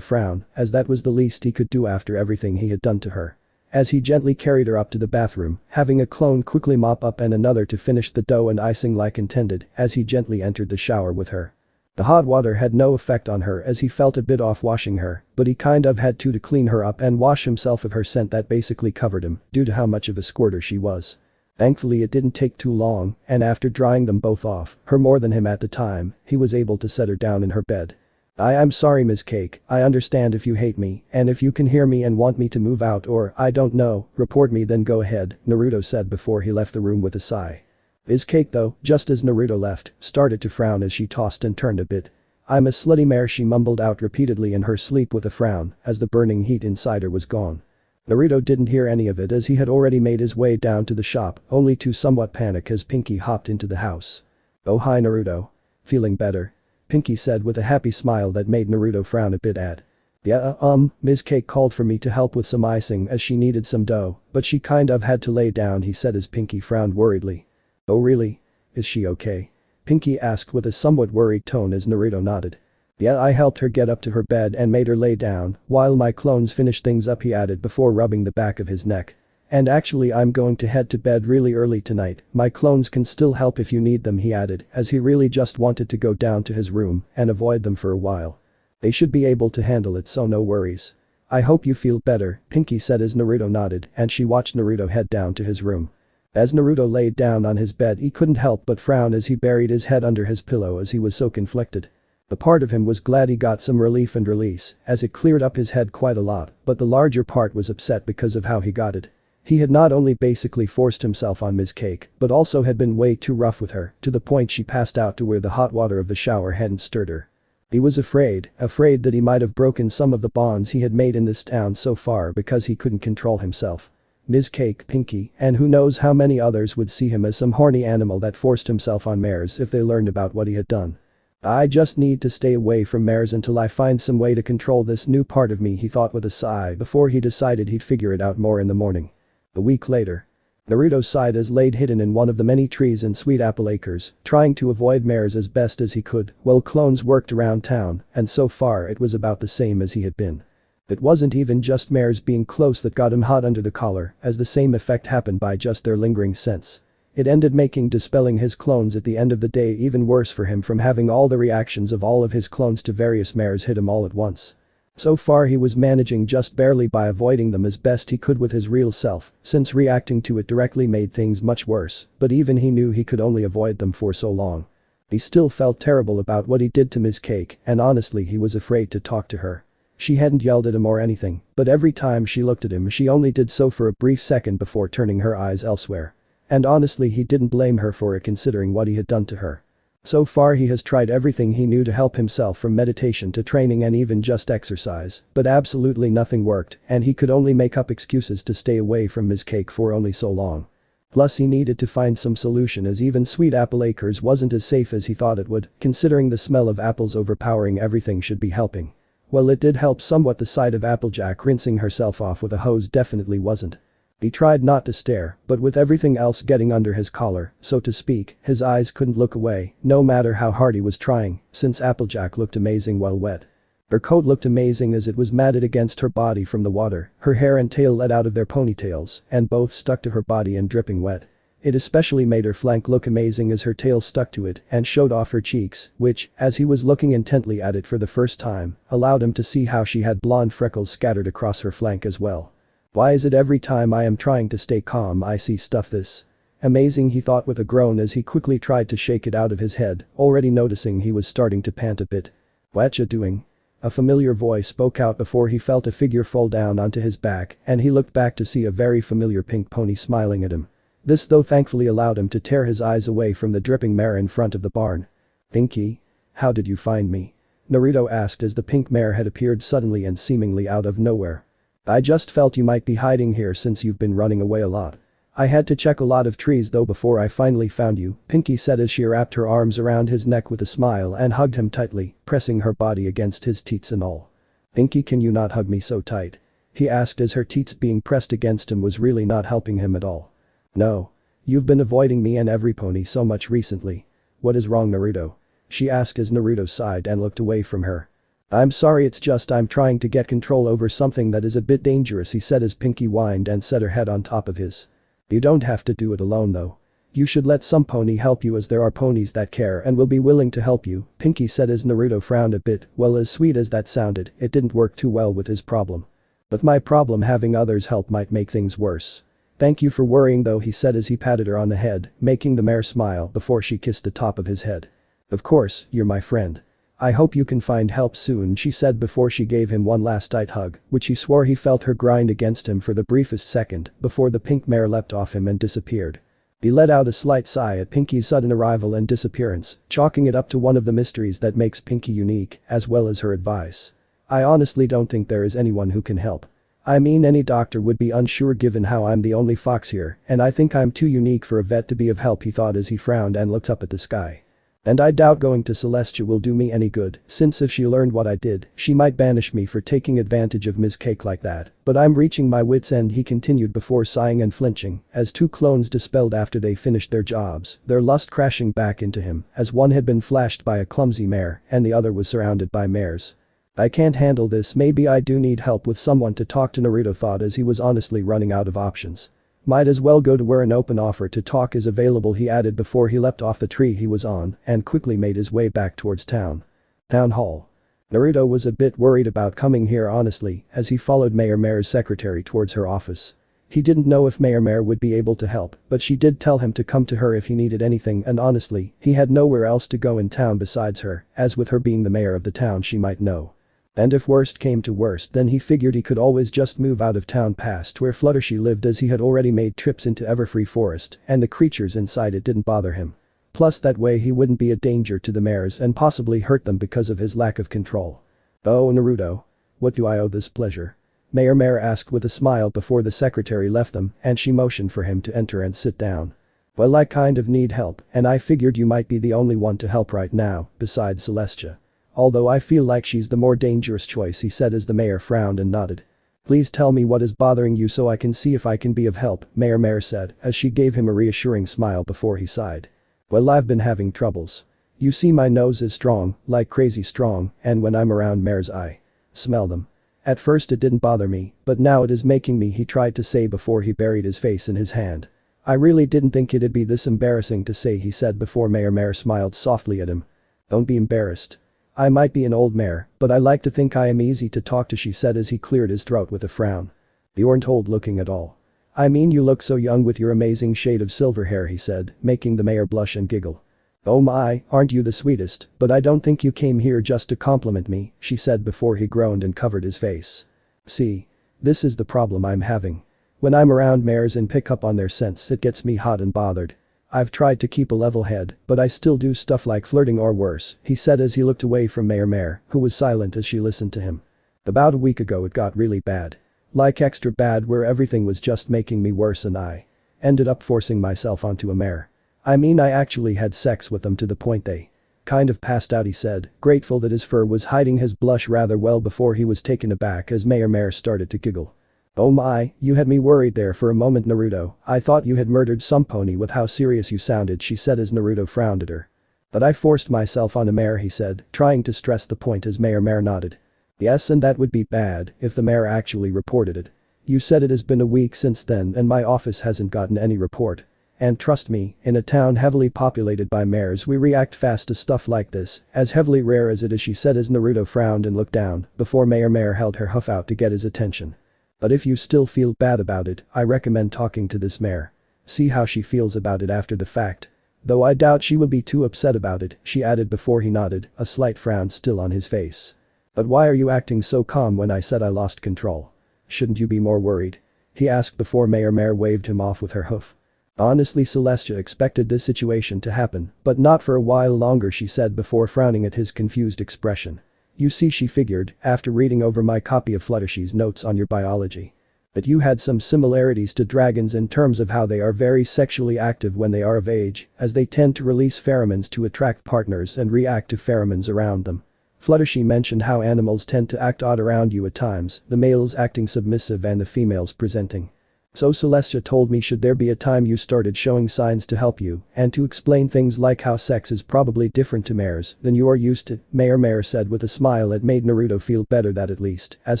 frown, as that was the least he could do after everything he had done to her. As he gently carried her up to the bathroom, having a clone quickly mop up and another to finish the dough and icing like intended as he gently entered the shower with her. The hot water had no effect on her as he felt a bit off washing her, but he kind of had to clean her up and wash himself of her scent that basically covered him due to how much of a squirter she was. Thankfully it didn't take too long, and after drying them both off, her more than him at the time, he was able to set her down in her bed. I'm sorry, Ms. Cake, I understand if you hate me, and if you can hear me and want me to move out or, I don't know, report me, then go ahead, Naruto said before he left the room with a sigh. Ms. Cake, though, just as Naruto left, started to frown as she tossed and turned a bit. I'm a slutty mare, she mumbled out repeatedly in her sleep with a frown as the burning heat inside her was gone. Naruto didn't hear any of it as he had already made his way down to the shop, only to somewhat panic as Pinky hopped into the house. Oh hi Naruto. Feeling better? Pinky said with a happy smile that made Naruto frown a bit at. Yeah, Ms. Cake called for me to help with some icing as she needed some dough, but she kind of had to lay down, he said as Pinky frowned worriedly. Oh really? Is she okay? Pinky asked with a somewhat worried tone as Naruto nodded. Yeah, I helped her get up to her bed and made her lay down, while my clones finished things up, he added before rubbing the back of his neck. And actually I'm going to head to bed really early tonight, my clones can still help if you need them, he added as he really just wanted to go down to his room and avoid them for a while. They should be able to handle it, so no worries. I hope you feel better, Pinky said as Naruto nodded and she watched Naruto head down to his room. As Naruto laid down on his bed, he couldn't help but frown as he buried his head under his pillow as he was so conflicted. The part of him was glad he got some relief and release as it cleared up his head quite a lot, but the larger part was upset because of how he got it. He had not only basically forced himself on Ms. Cake, but also had been way too rough with her, to the point she passed out to where the hot water of the shower hadn't stirred her. He was afraid that he might have broken some of the bonds he had made in this town so far because he couldn't control himself. Ms. Cake, Pinky, and who knows how many others would see him as some horny animal that forced himself on mares if they learned about what he had done. I just need to stay away from mares until I find some way to control this new part of me, he thought with a sigh before he decided he'd figure it out more in the morning. A week later. Naruto sighed as laid hidden in one of the many trees in Sweet Apple Acres, trying to avoid mares as best as he could, while clones worked around town, and so far it was about the same as he had been. It wasn't even just mares being close that got him hot under the collar, as the same effect happened by just their lingering scents. It ended making dispelling his clones at the end of the day even worse for him from having all the reactions of all of his clones to various mares hit him all at once. So far he was managing just barely by avoiding them as best he could with his real self, since reacting to it directly made things much worse, but even he knew he could only avoid them for so long. He still felt terrible about what he did to Ms. Cake, and honestly he was afraid to talk to her. She hadn't yelled at him or anything, but every time she looked at him she only did so for a brief second before turning her eyes elsewhere. And honestly he didn't blame her for it considering what he had done to her. So far he has tried everything he knew to help himself from meditation to training and even just exercise, but absolutely nothing worked and he could only make up excuses to stay away from Ms. Cake for only so long. Plus he needed to find some solution as even Sweet Apple Acres wasn't as safe as he thought it would, considering the smell of apples overpowering everything should be helping. Well, it did help somewhat, the sight of Applejack rinsing herself off with a hose definitely wasn't. He tried not to stare, but with everything else getting under his collar, so to speak, his eyes couldn't look away, no matter how hard he was trying, since Applejack looked amazing while wet. Her coat looked amazing as it was matted against her body from the water, her hair and tail let out of their ponytails, and both stuck to her body and dripping wet. It especially made her flank look amazing as her tail stuck to it and showed off her cheeks, which, as he was looking intently at it for the first time, allowed him to see how she had blonde freckles scattered across her flank as well. Why is it every time I am trying to stay calm I see stuff this amazing, he thought with a groan as he quickly tried to shake it out of his head, already noticing he was starting to pant a bit. Whatcha doing? A familiar voice spoke out before he felt a figure fall down onto his back and he looked back to see a very familiar pink pony smiling at him. This though thankfully allowed him to tear his eyes away from the dripping mare in front of the barn. Pinky? How did you find me? Naruto asked as the pink mare had appeared suddenly and seemingly out of nowhere. I just felt you might be hiding here since you've been running away a lot. I had to check a lot of trees though before I finally found you, Pinky said as she wrapped her arms around his neck with a smile and hugged him tightly, pressing her body against his teats and all. Pinky, can you not hug me so tight? He asked as her teats being pressed against him was really not helping him at all. No. You've been avoiding me and every pony so much recently. What is wrong, Naruto? She asked as Naruto sighed and looked away from her. I'm sorry, it's just I'm trying to get control over something that is a bit dangerous, he said as Pinky whined and set her head on top of his. You don't have to do it alone though. You should let some pony help you as there are ponies that care and will be willing to help you, Pinky said as Naruto frowned a bit. Well, as sweet as that sounded, it didn't work too well with his problem. With my problem, having others help might make things worse. Thank you for worrying though, he said as he patted her on the head, making the mare smile before she kissed the top of his head. Of course, you're my friend. I hope you can find help soon, she said before she gave him one last tight hug, which he swore he felt her grind against him for the briefest second before the pink mare leapt off him and disappeared. He let out a slight sigh at Pinky's sudden arrival and disappearance, chalking it up to one of the mysteries that makes Pinky unique, as well as her advice. I honestly don't think there is anyone who can help. I mean, any doctor would be unsure given how I'm the only fox here, and I think I'm too unique for a vet to be of help, he thought as he frowned and looked up at the sky. And I doubt going to Celestia will do me any good, since if she learned what I did, she might banish me for taking advantage of Ms. Cake like that, but I'm reaching my wits' end, he continued before sighing and flinching, as two clones dispelled after they finished their jobs, their lust crashing back into him, as one had been flashed by a clumsy mare and the other was surrounded by mares. I can't handle this, maybe I do need help with someone to talk to, Naruto thought as he was honestly running out of options. Might as well go to where an open offer to talk is available, he added before he leapt off the tree he was on and quickly made his way back towards town. Town hall. Naruto was a bit worried about coming here honestly as he followed Mayor Mare's secretary towards her office. He didn't know if Mayor Mare would be able to help, but she did tell him to come to her if he needed anything, and honestly, he had nowhere else to go in town besides her, as with her being the mayor of the town she might know. And if worst came to worst, then he figured he could always just move out of town past where Fluttershy lived, as he had already made trips into Everfree Forest and the creatures inside it didn't bother him. Plus that way he wouldn't be a danger to the mares and possibly hurt them because of his lack of control. Oh, Naruto. What do I owe this pleasure? Mayor Mare asked with a smile before the secretary left them and she motioned for him to enter and sit down. Well, I kind of need help and I figured you might be the only one to help right now, besides Celestia. Although I feel like she's the more dangerous choice, he said as the mayor frowned and nodded. Please tell me what is bothering you so I can see if I can be of help, Mayor Mare said as she gave him a reassuring smile before he sighed. Well, I've been having troubles. You see, my nose is strong, like crazy strong, and when I'm around mares I smell them. At first it didn't bother me, but now it is making me, he tried to say before he buried his face in his hand. I really didn't think it'd be this embarrassing to say, he said before Mayor Mare smiled softly at him. Don't be embarrassed. I might be an old mare, but I like to think I am easy to talk to, she said as he cleared his throat with a frown. You aren't old looking at all. I mean, you look so young with your amazing shade of silver hair, he said, making the mayor blush and giggle. Oh my, aren't you the sweetest, but I don't think you came here just to compliment me, she said before he groaned and covered his face. See. This is the problem I'm having. When I'm around mares and pick up on their scents, it gets me hot and bothered. I've tried to keep a level head, but I still do stuff like flirting or worse, he said as he looked away from Mayor Mare, who was silent as she listened to him. About a week ago it got really bad. Like extra bad, where everything was just making me worse and I ended up forcing myself onto a mare. I mean, I actually had sex with them to the point they kind of passed out, he said, grateful that his fur was hiding his blush rather well before he was taken aback as Mayor Mare started to giggle. Oh my, you had me worried there for a moment, Naruto. I thought you had murdered some pony with how serious you sounded, she said as Naruto frowned at her. But I forced myself on a mare, he said, trying to stress the point as Mayor Mare nodded. Yes, and that would be bad if the mare actually reported it. You said it has been a week since then and my office hasn't gotten any report. And trust me, in a town heavily populated by mares we react fast to stuff like this, as heavily rare as it is, she said as Naruto frowned and looked down before Mayor Mare held her hoof out to get his attention. But if you still feel bad about it, I recommend talking to this mare. See how she feels about it after the fact. Though I doubt she will be too upset about it, she added before he nodded, a slight frown still on his face. But why are you acting so calm when I said I lost control? Shouldn't you be more worried? He asked before Mare waved him off with her hoof. Honestly, Celestia expected this situation to happen, but not for a while longer, she said before frowning at his confused expression. You see, she figured, after reading over my copy of Fluttershy's notes on your biology, that you had some similarities to dragons in terms of how they are very sexually active when they are of age, as they tend to release pheromones to attract partners and react to pheromones around them. Fluttershy mentioned how animals tend to act odd around you at times, the males acting submissive and the females presenting. So Celestia told me should there be a time you started showing signs to help you and to explain things like how sex is probably different to mares than you are used to, Mare said with a smile that made Naruto feel better that at least, as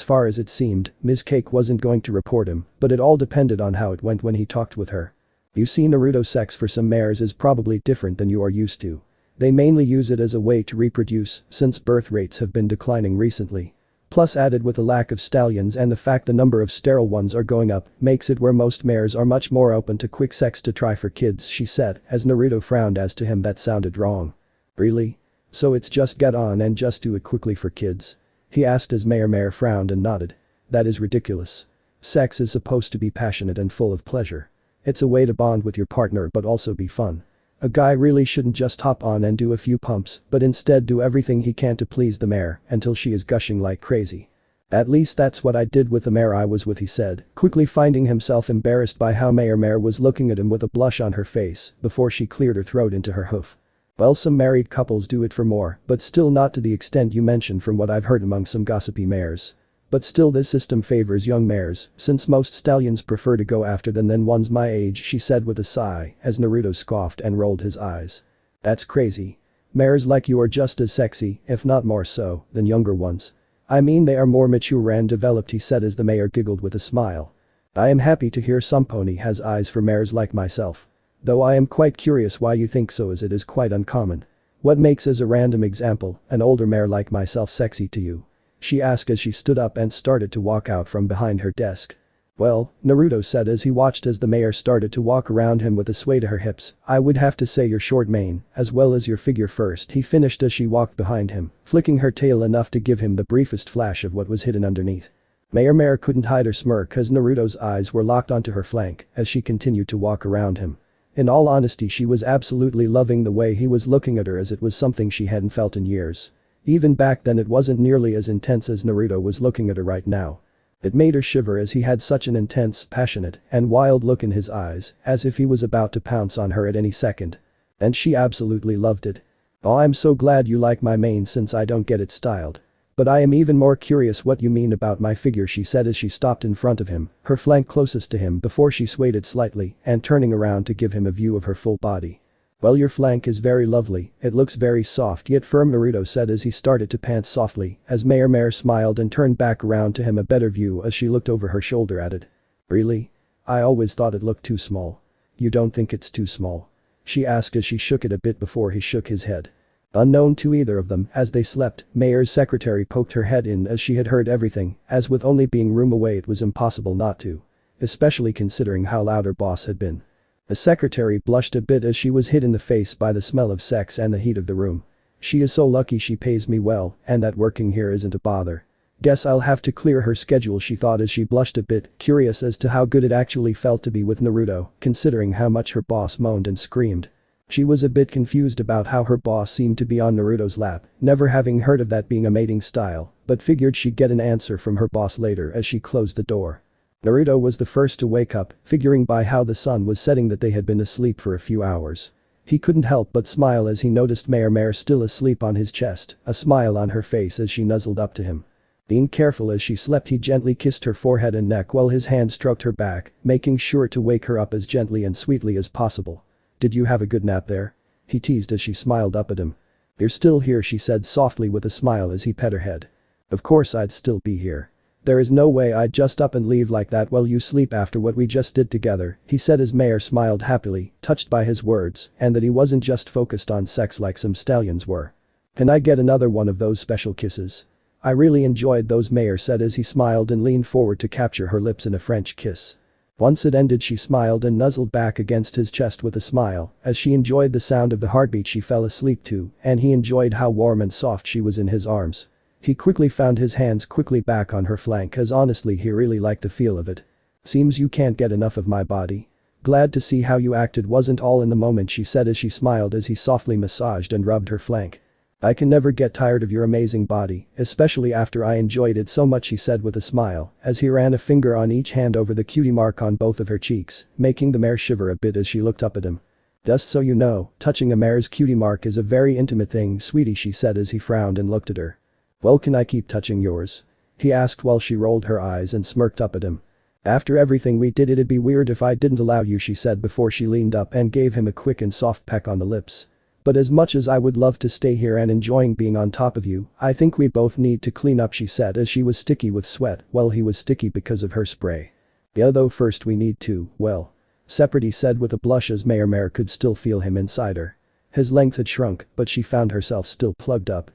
far as it seemed, Ms. Cake wasn't going to report him, but it all depended on how it went when he talked with her. You see, Naruto, sex for some mares is probably different than you are used to. They mainly use it as a way to reproduce since birth rates have been declining recently. Plus, added with the lack of stallions and the fact the number of sterile ones are going up, makes it where most mares are much more open to quick sex to try for kids, she said, as Naruto frowned as to him that sounded wrong. Really? So it's just get on and just do it quickly for kids? He asked as Mare frowned and nodded. That is ridiculous. Sex is supposed to be passionate and full of pleasure. It's a way to bond with your partner but also be fun. A guy really shouldn't just hop on and do a few pumps, but instead do everything he can to please the mare until she is gushing like crazy. At least that's what I did with the mare I was with, he said, quickly finding himself embarrassed by how Mare was looking at him with a blush on her face before she cleared her throat into her hoof. Well, some married couples do it for more, but still not to the extent you mentioned from what I've heard among some gossipy mares. But still, this system favors young mares, since most stallions prefer to go after them than ones my age, she said with a sigh, as Naruto scoffed and rolled his eyes. That's crazy. Mares like you are just as sexy, if not more so, than younger ones. I mean, they are more mature and developed, he said as the mayor giggled with a smile. I am happy to hear some pony has eyes for mares like myself. Though I am quite curious why you think so, as it is quite uncommon. What makes, as a random example, an older mare like myself sexy to you? She asked as she stood up and started to walk out from behind her desk. Well, Naruto said as he watched as the mayor started to walk around him with a sway to her hips, I would have to say your short mane, as well as your figure first, he finished as she walked behind him, flicking her tail enough to give him the briefest flash of what was hidden underneath. Mare couldn't hide her smirk as Naruto's eyes were locked onto her flank as she continued to walk around him. In all honesty, she was absolutely loving the way he was looking at her, as it was something she hadn't felt in years. Even back then it wasn't nearly as intense as Naruto was looking at her right now. It made her shiver as he had such an intense, passionate, and wild look in his eyes, as if he was about to pounce on her at any second. And she absolutely loved it. Oh, I'm so glad you like my mane since I don't get it styled. But I am even more curious what you mean about my figure, she said as she stopped in front of him, her flank closest to him before she swayed it slightly and turning around to give him a view of her full body. Well, your flank is very lovely, it looks very soft yet firm, Naruto said as he started to pant softly, as Mare smiled and turned back around to him a better view as she looked over her shoulder at it. Really? I always thought it looked too small. You don't think it's too small? She asked as she shook it a bit before he shook his head. Unknown to either of them, as they slept, Mayor's secretary poked her head in as she had heard everything, as with only being room away it was impossible not to. Especially considering how loud her boss had been. The secretary blushed a bit as she was hit in the face by the smell of sex and the heat of the room. She is so lucky she pays me well, and that working here isn't a bother. Guess I'll have to clear her schedule, she thought as she blushed a bit, curious as to how good it actually felt to be with Naruto, considering how much her boss moaned and screamed. She was a bit confused about how her boss seemed to be on Naruto's lap, never having heard of that being a mating style, but figured she'd get an answer from her boss later as she closed the door. Naruto was the first to wake up, figuring by how the sun was setting that they had been asleep for a few hours. He couldn't help but smile as he noticed Mare still asleep on his chest, a smile on her face as she nuzzled up to him. Being careful as she slept, he gently kissed her forehead and neck while his hand stroked her back, making sure to wake her up as gently and sweetly as possible. Did you have a good nap there? He teased as she smiled up at him. You're still here, she said softly with a smile as he pet her head. Of course I'd still be here. There is no way I'd just up and leave like that while you sleep after what we just did together, he said as Mare smiled happily, touched by his words, and that he wasn't just focused on sex like some stallions were. Can I get another one of those special kisses? I really enjoyed those, Mare said as he smiled and leaned forward to capture her lips in a French kiss. Once it ended she smiled and nuzzled back against his chest with a smile, as she enjoyed the sound of the heartbeat she fell asleep to, and he enjoyed how warm and soft she was in his arms. He quickly found his hands quickly back on her flank as honestly he really liked the feel of it. Seems you can't get enough of my body. Glad to see how you acted wasn't all in the moment, she said as she smiled as he softly massaged and rubbed her flank. I can never get tired of your amazing body, especially after I enjoyed it so much, he said with a smile, as he ran a finger on each hand over the cutie mark on both of her cheeks, making the mare shiver a bit as she looked up at him. Just so you know, touching a mare's cutie mark is a very intimate thing, sweetie, she said as he frowned and looked at her. Well, can I keep touching yours? He asked while she rolled her eyes and smirked up at him. After everything we did, it'd be weird if I didn't allow you, she said before she leaned up and gave him a quick and soft peck on the lips. But as much as I would love to stay here and enjoying being on top of you, I think we both need to clean up, she said as she was sticky with sweat while he was sticky because of her spray. Yeah, though first we need to, well. Separate, he said with a blush as Mare could still feel him inside her. His length had shrunk, but she found herself still plugged up.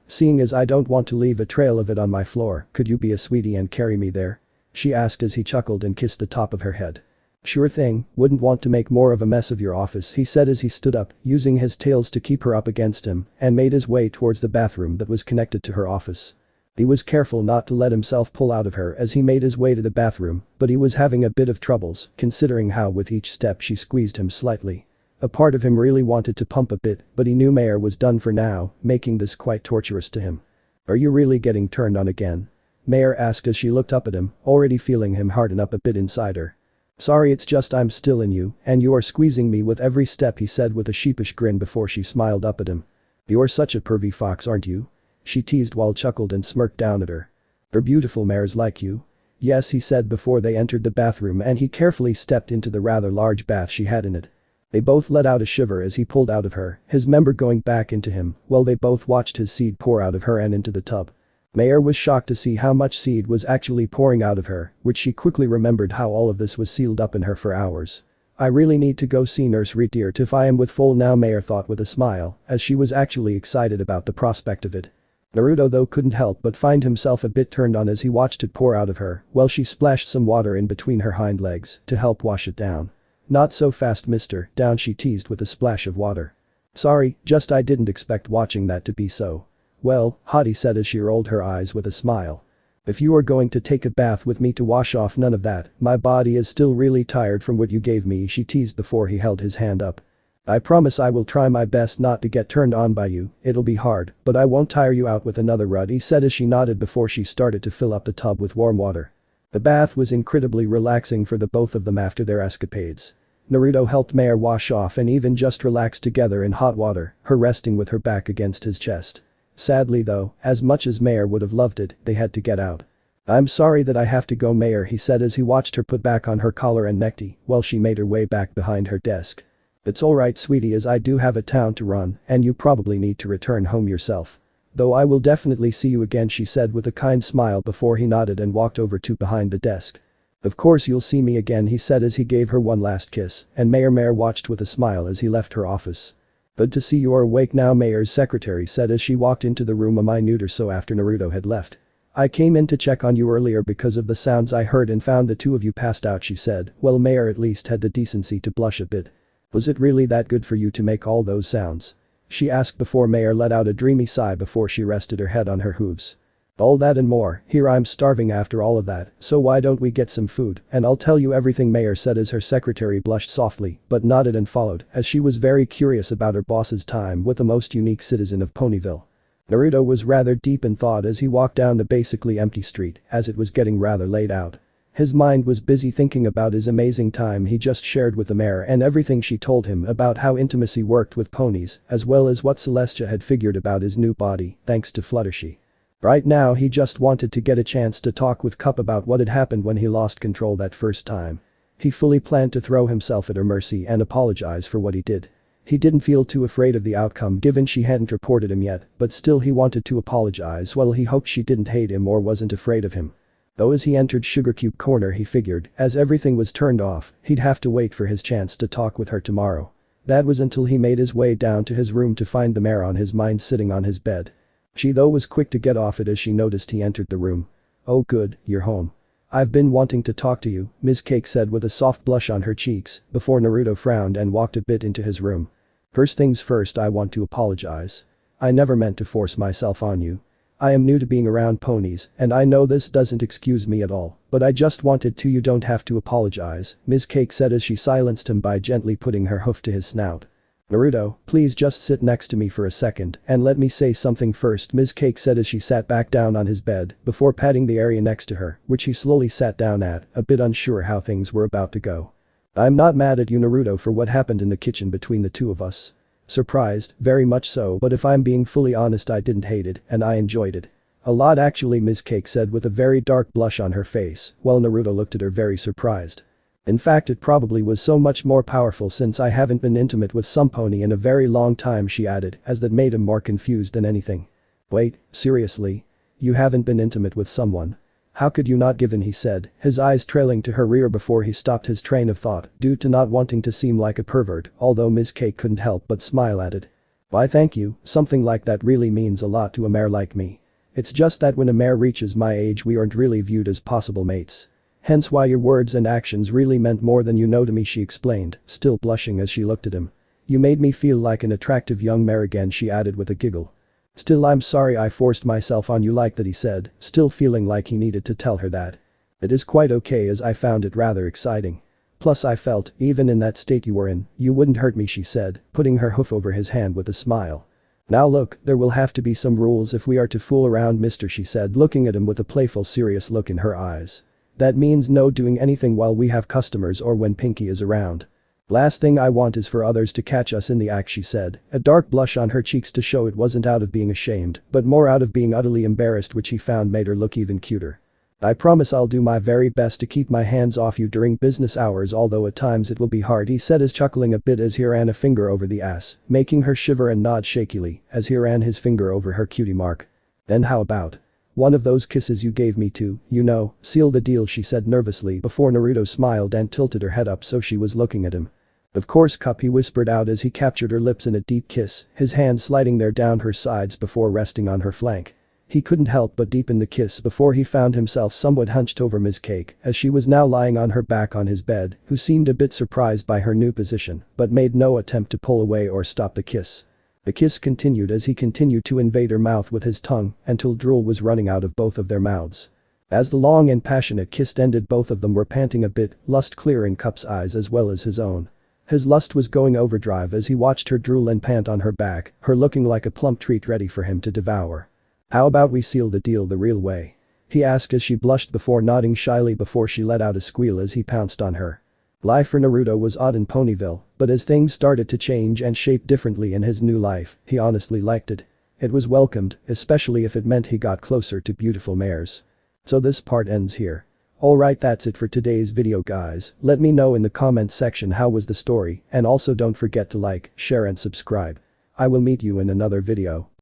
Seeing as I don't want to leave a trail of it on my floor, could you be a sweetie and carry me there? She asked as he chuckled and kissed the top of her head. Sure thing, wouldn't want to make more of a mess of your office, he said as he stood up, using his tails to keep her up against him, and made his way towards the bathroom that was connected to her office. He was careful not to let himself pull out of her as he made his way to the bathroom, but he was having a bit of troubles, considering how with each step she squeezed him slightly. A part of him really wanted to pump a bit, but he knew Mare was done for now, making this quite torturous to him. Are you really getting turned on again? Mare asked as she looked up at him, already feeling him harden up a bit inside her. Sorry, it's just I'm still in you, and you are squeezing me with every step, he said with a sheepish grin before she smiled up at him. You're such a pervy fox, aren't you? She teased while chuckled and smirked down at her. Are beautiful mares like you? Yes, he said before they entered the bathroom and he carefully stepped into the rather large bath she had in it. They both let out a shiver as he pulled out of her, his member going back into him, while they both watched his seed pour out of her and into the tub. Mare was shocked to see how much seed was actually pouring out of her, which she quickly remembered how all of this was sealed up in her for hours. I really need to go see Nurse Reetier if I am with full now, Mare thought with a smile, as she was actually excited about the prospect of it. Naruto though couldn't help but find himself a bit turned on as he watched it pour out of her, while she splashed some water in between her hind legs to help wash it down. Not so fast, mister, down, she teased with a splash of water. Sorry, just I didn't expect watching that to be so. Well, hot, he said as she rolled her eyes with a smile. If you are going to take a bath with me to wash off none of that, my body is still really tired from what you gave me, she teased before he held his hand up. I promise I will try my best not to get turned on by you, it'll be hard, but I won't tire you out with another rud, he said as she nodded before she started to fill up the tub with warm water. The bath was incredibly relaxing for the both of them after their escapades. Naruto helped Mare wash off and even just relax together in hot water, her resting with her back against his chest. Sadly though, as much as Mare would have loved it, they had to get out. I'm sorry that I have to go, Mare, he said as he watched her put back on her collar and necktie while she made her way back behind her desk. It's alright, sweetie, as I do have a town to run and you probably need to return home yourself. Though I will definitely see you again, she said with a kind smile before he nodded and walked over to behind the desk. Of course you'll see me again, he said as he gave her one last kiss, and Mare watched with a smile as he left her office. Good to see you're awake now, Mare's secretary said as she walked into the room a minute or so after Naruto had left. I came in to check on you earlier because of the sounds I heard and found the two of you passed out, she said, well, Mare at least had the decency to blush a bit. Was it really that good for you to make all those sounds? She asked before Mare let out a dreamy sigh before she rested her head on her hooves. All that and more, here I'm starving after all of that, so why don't we get some food and I'll tell you everything, Mare said as her secretary blushed softly but nodded and followed as she was very curious about her boss's time with the most unique citizen of Ponyville. Naruto was rather deep in thought as he walked down the basically empty street as it was getting rather late out. His mind was busy thinking about his amazing time he just shared with the Mare and everything she told him about how intimacy worked with ponies as well as what Celestia had figured about his new body thanks to Fluttershy. Right now he just wanted to get a chance to talk with Cup about what had happened when he lost control that first time. He fully planned to throw himself at her mercy and apologize for what he did. He didn't feel too afraid of the outcome given she hadn't reported him yet, but still he wanted to apologize while he hoped she didn't hate him or wasn't afraid of him. Though as he entered Sugar Cube Corner he figured, as everything was turned off, he'd have to wait for his chance to talk with her tomorrow. That was until he made his way down to his room to find the Mare on his mind sitting on his bed. She though was quick to get off it as she noticed he entered the room. Oh good, you're home. I've been wanting to talk to you, Ms. Cake said with a soft blush on her cheeks, before Naruto frowned and walked a bit into his room. First things first, I want to apologize. I never meant to force myself on you. I am new to being around ponies, and I know this doesn't excuse me at all, but I just wanted to. You don't have to apologize, Ms. Cake said as she silenced him by gently putting her hoof to his snout. Naruto, please just sit next to me for a second and let me say something first, Ms. Cake said as she sat back down on his bed before patting the area next to her, which he slowly sat down at, a bit unsure how things were about to go. I'm not mad at you, Naruto, for what happened in the kitchen between the two of us. Surprised, very much so, but if I'm being fully honest, I didn't hate it and I enjoyed it. A lot actually, Ms. Cake said with a very dark blush on her face, while Naruto looked at her very surprised. In fact, it probably was so much more powerful since I haven't been intimate with some pony in a very long time, she added, as that made him more confused than anything. Wait, seriously? You haven't been intimate with someone? How could you not, given, he said, his eyes trailing to her rear before he stopped his train of thought due to not wanting to seem like a pervert, although Ms. Cake couldn't help but smile at it. Why, thank you, something like that really means a lot to a mare like me. It's just that when a mare reaches my age, we aren't really viewed as possible mates. Hence why your words and actions really meant more than you know to me, she explained, still blushing as she looked at him. You made me feel like an attractive young mare again, she added with a giggle. Still, I'm sorry I forced myself on you like that, he said, still feeling like he needed to tell her that. It is quite okay, as I found it rather exciting. Plus I felt, even in that state you were in, you wouldn't hurt me, she said, putting her hoof over his hand with a smile. Now look, there will have to be some rules if we are to fool around, mister, she said, looking at him with a playful, serious look in her eyes. That means no doing anything while we have customers or when Pinky is around. Last thing I want is for others to catch us in the act, she said, a dark blush on her cheeks to show it wasn't out of being ashamed, but more out of being utterly embarrassed, which he found made her look even cuter. I promise I'll do my very best to keep my hands off you during business hours, although at times it will be hard, he said as chuckling a bit as he ran a finger over the ass, making her shiver and nod shakily as he ran his finger over her cutie mark. Then how about one of those kisses you gave me to, you know, seal the deal, she said nervously before Naruto smiled and tilted her head up so she was looking at him. Of course, Cup, he whispered out as he captured her lips in a deep kiss, his hand sliding there down her sides before resting on her flank. He couldn't help but deepen the kiss before he found himself somewhat hunched over Ms. Cake as she was now lying on her back on his bed, who seemed a bit surprised by her new position but made no attempt to pull away or stop the kiss. The kiss continued as he continued to invade her mouth with his tongue until drool was running out of both of their mouths. As the long and passionate kiss ended, both of them were panting a bit, lust clear in Cup's eyes as well as his own. His lust was going overdrive as he watched her drool and pant on her back, her looking like a plump treat ready for him to devour. How about we seal the deal the real way? He asked as she blushed before nodding shyly before she let out a squeal as he pounced on her. Life for Naruto was odd in Ponyville, but as things started to change and shape differently in his new life, he honestly liked it. It was welcomed, especially if it meant he got closer to beautiful mares. So this part ends here. Alright, that's it for today's video, guys. Let me know in the comments section how was the story, and also don't forget to like, share and subscribe. I will meet you in another video.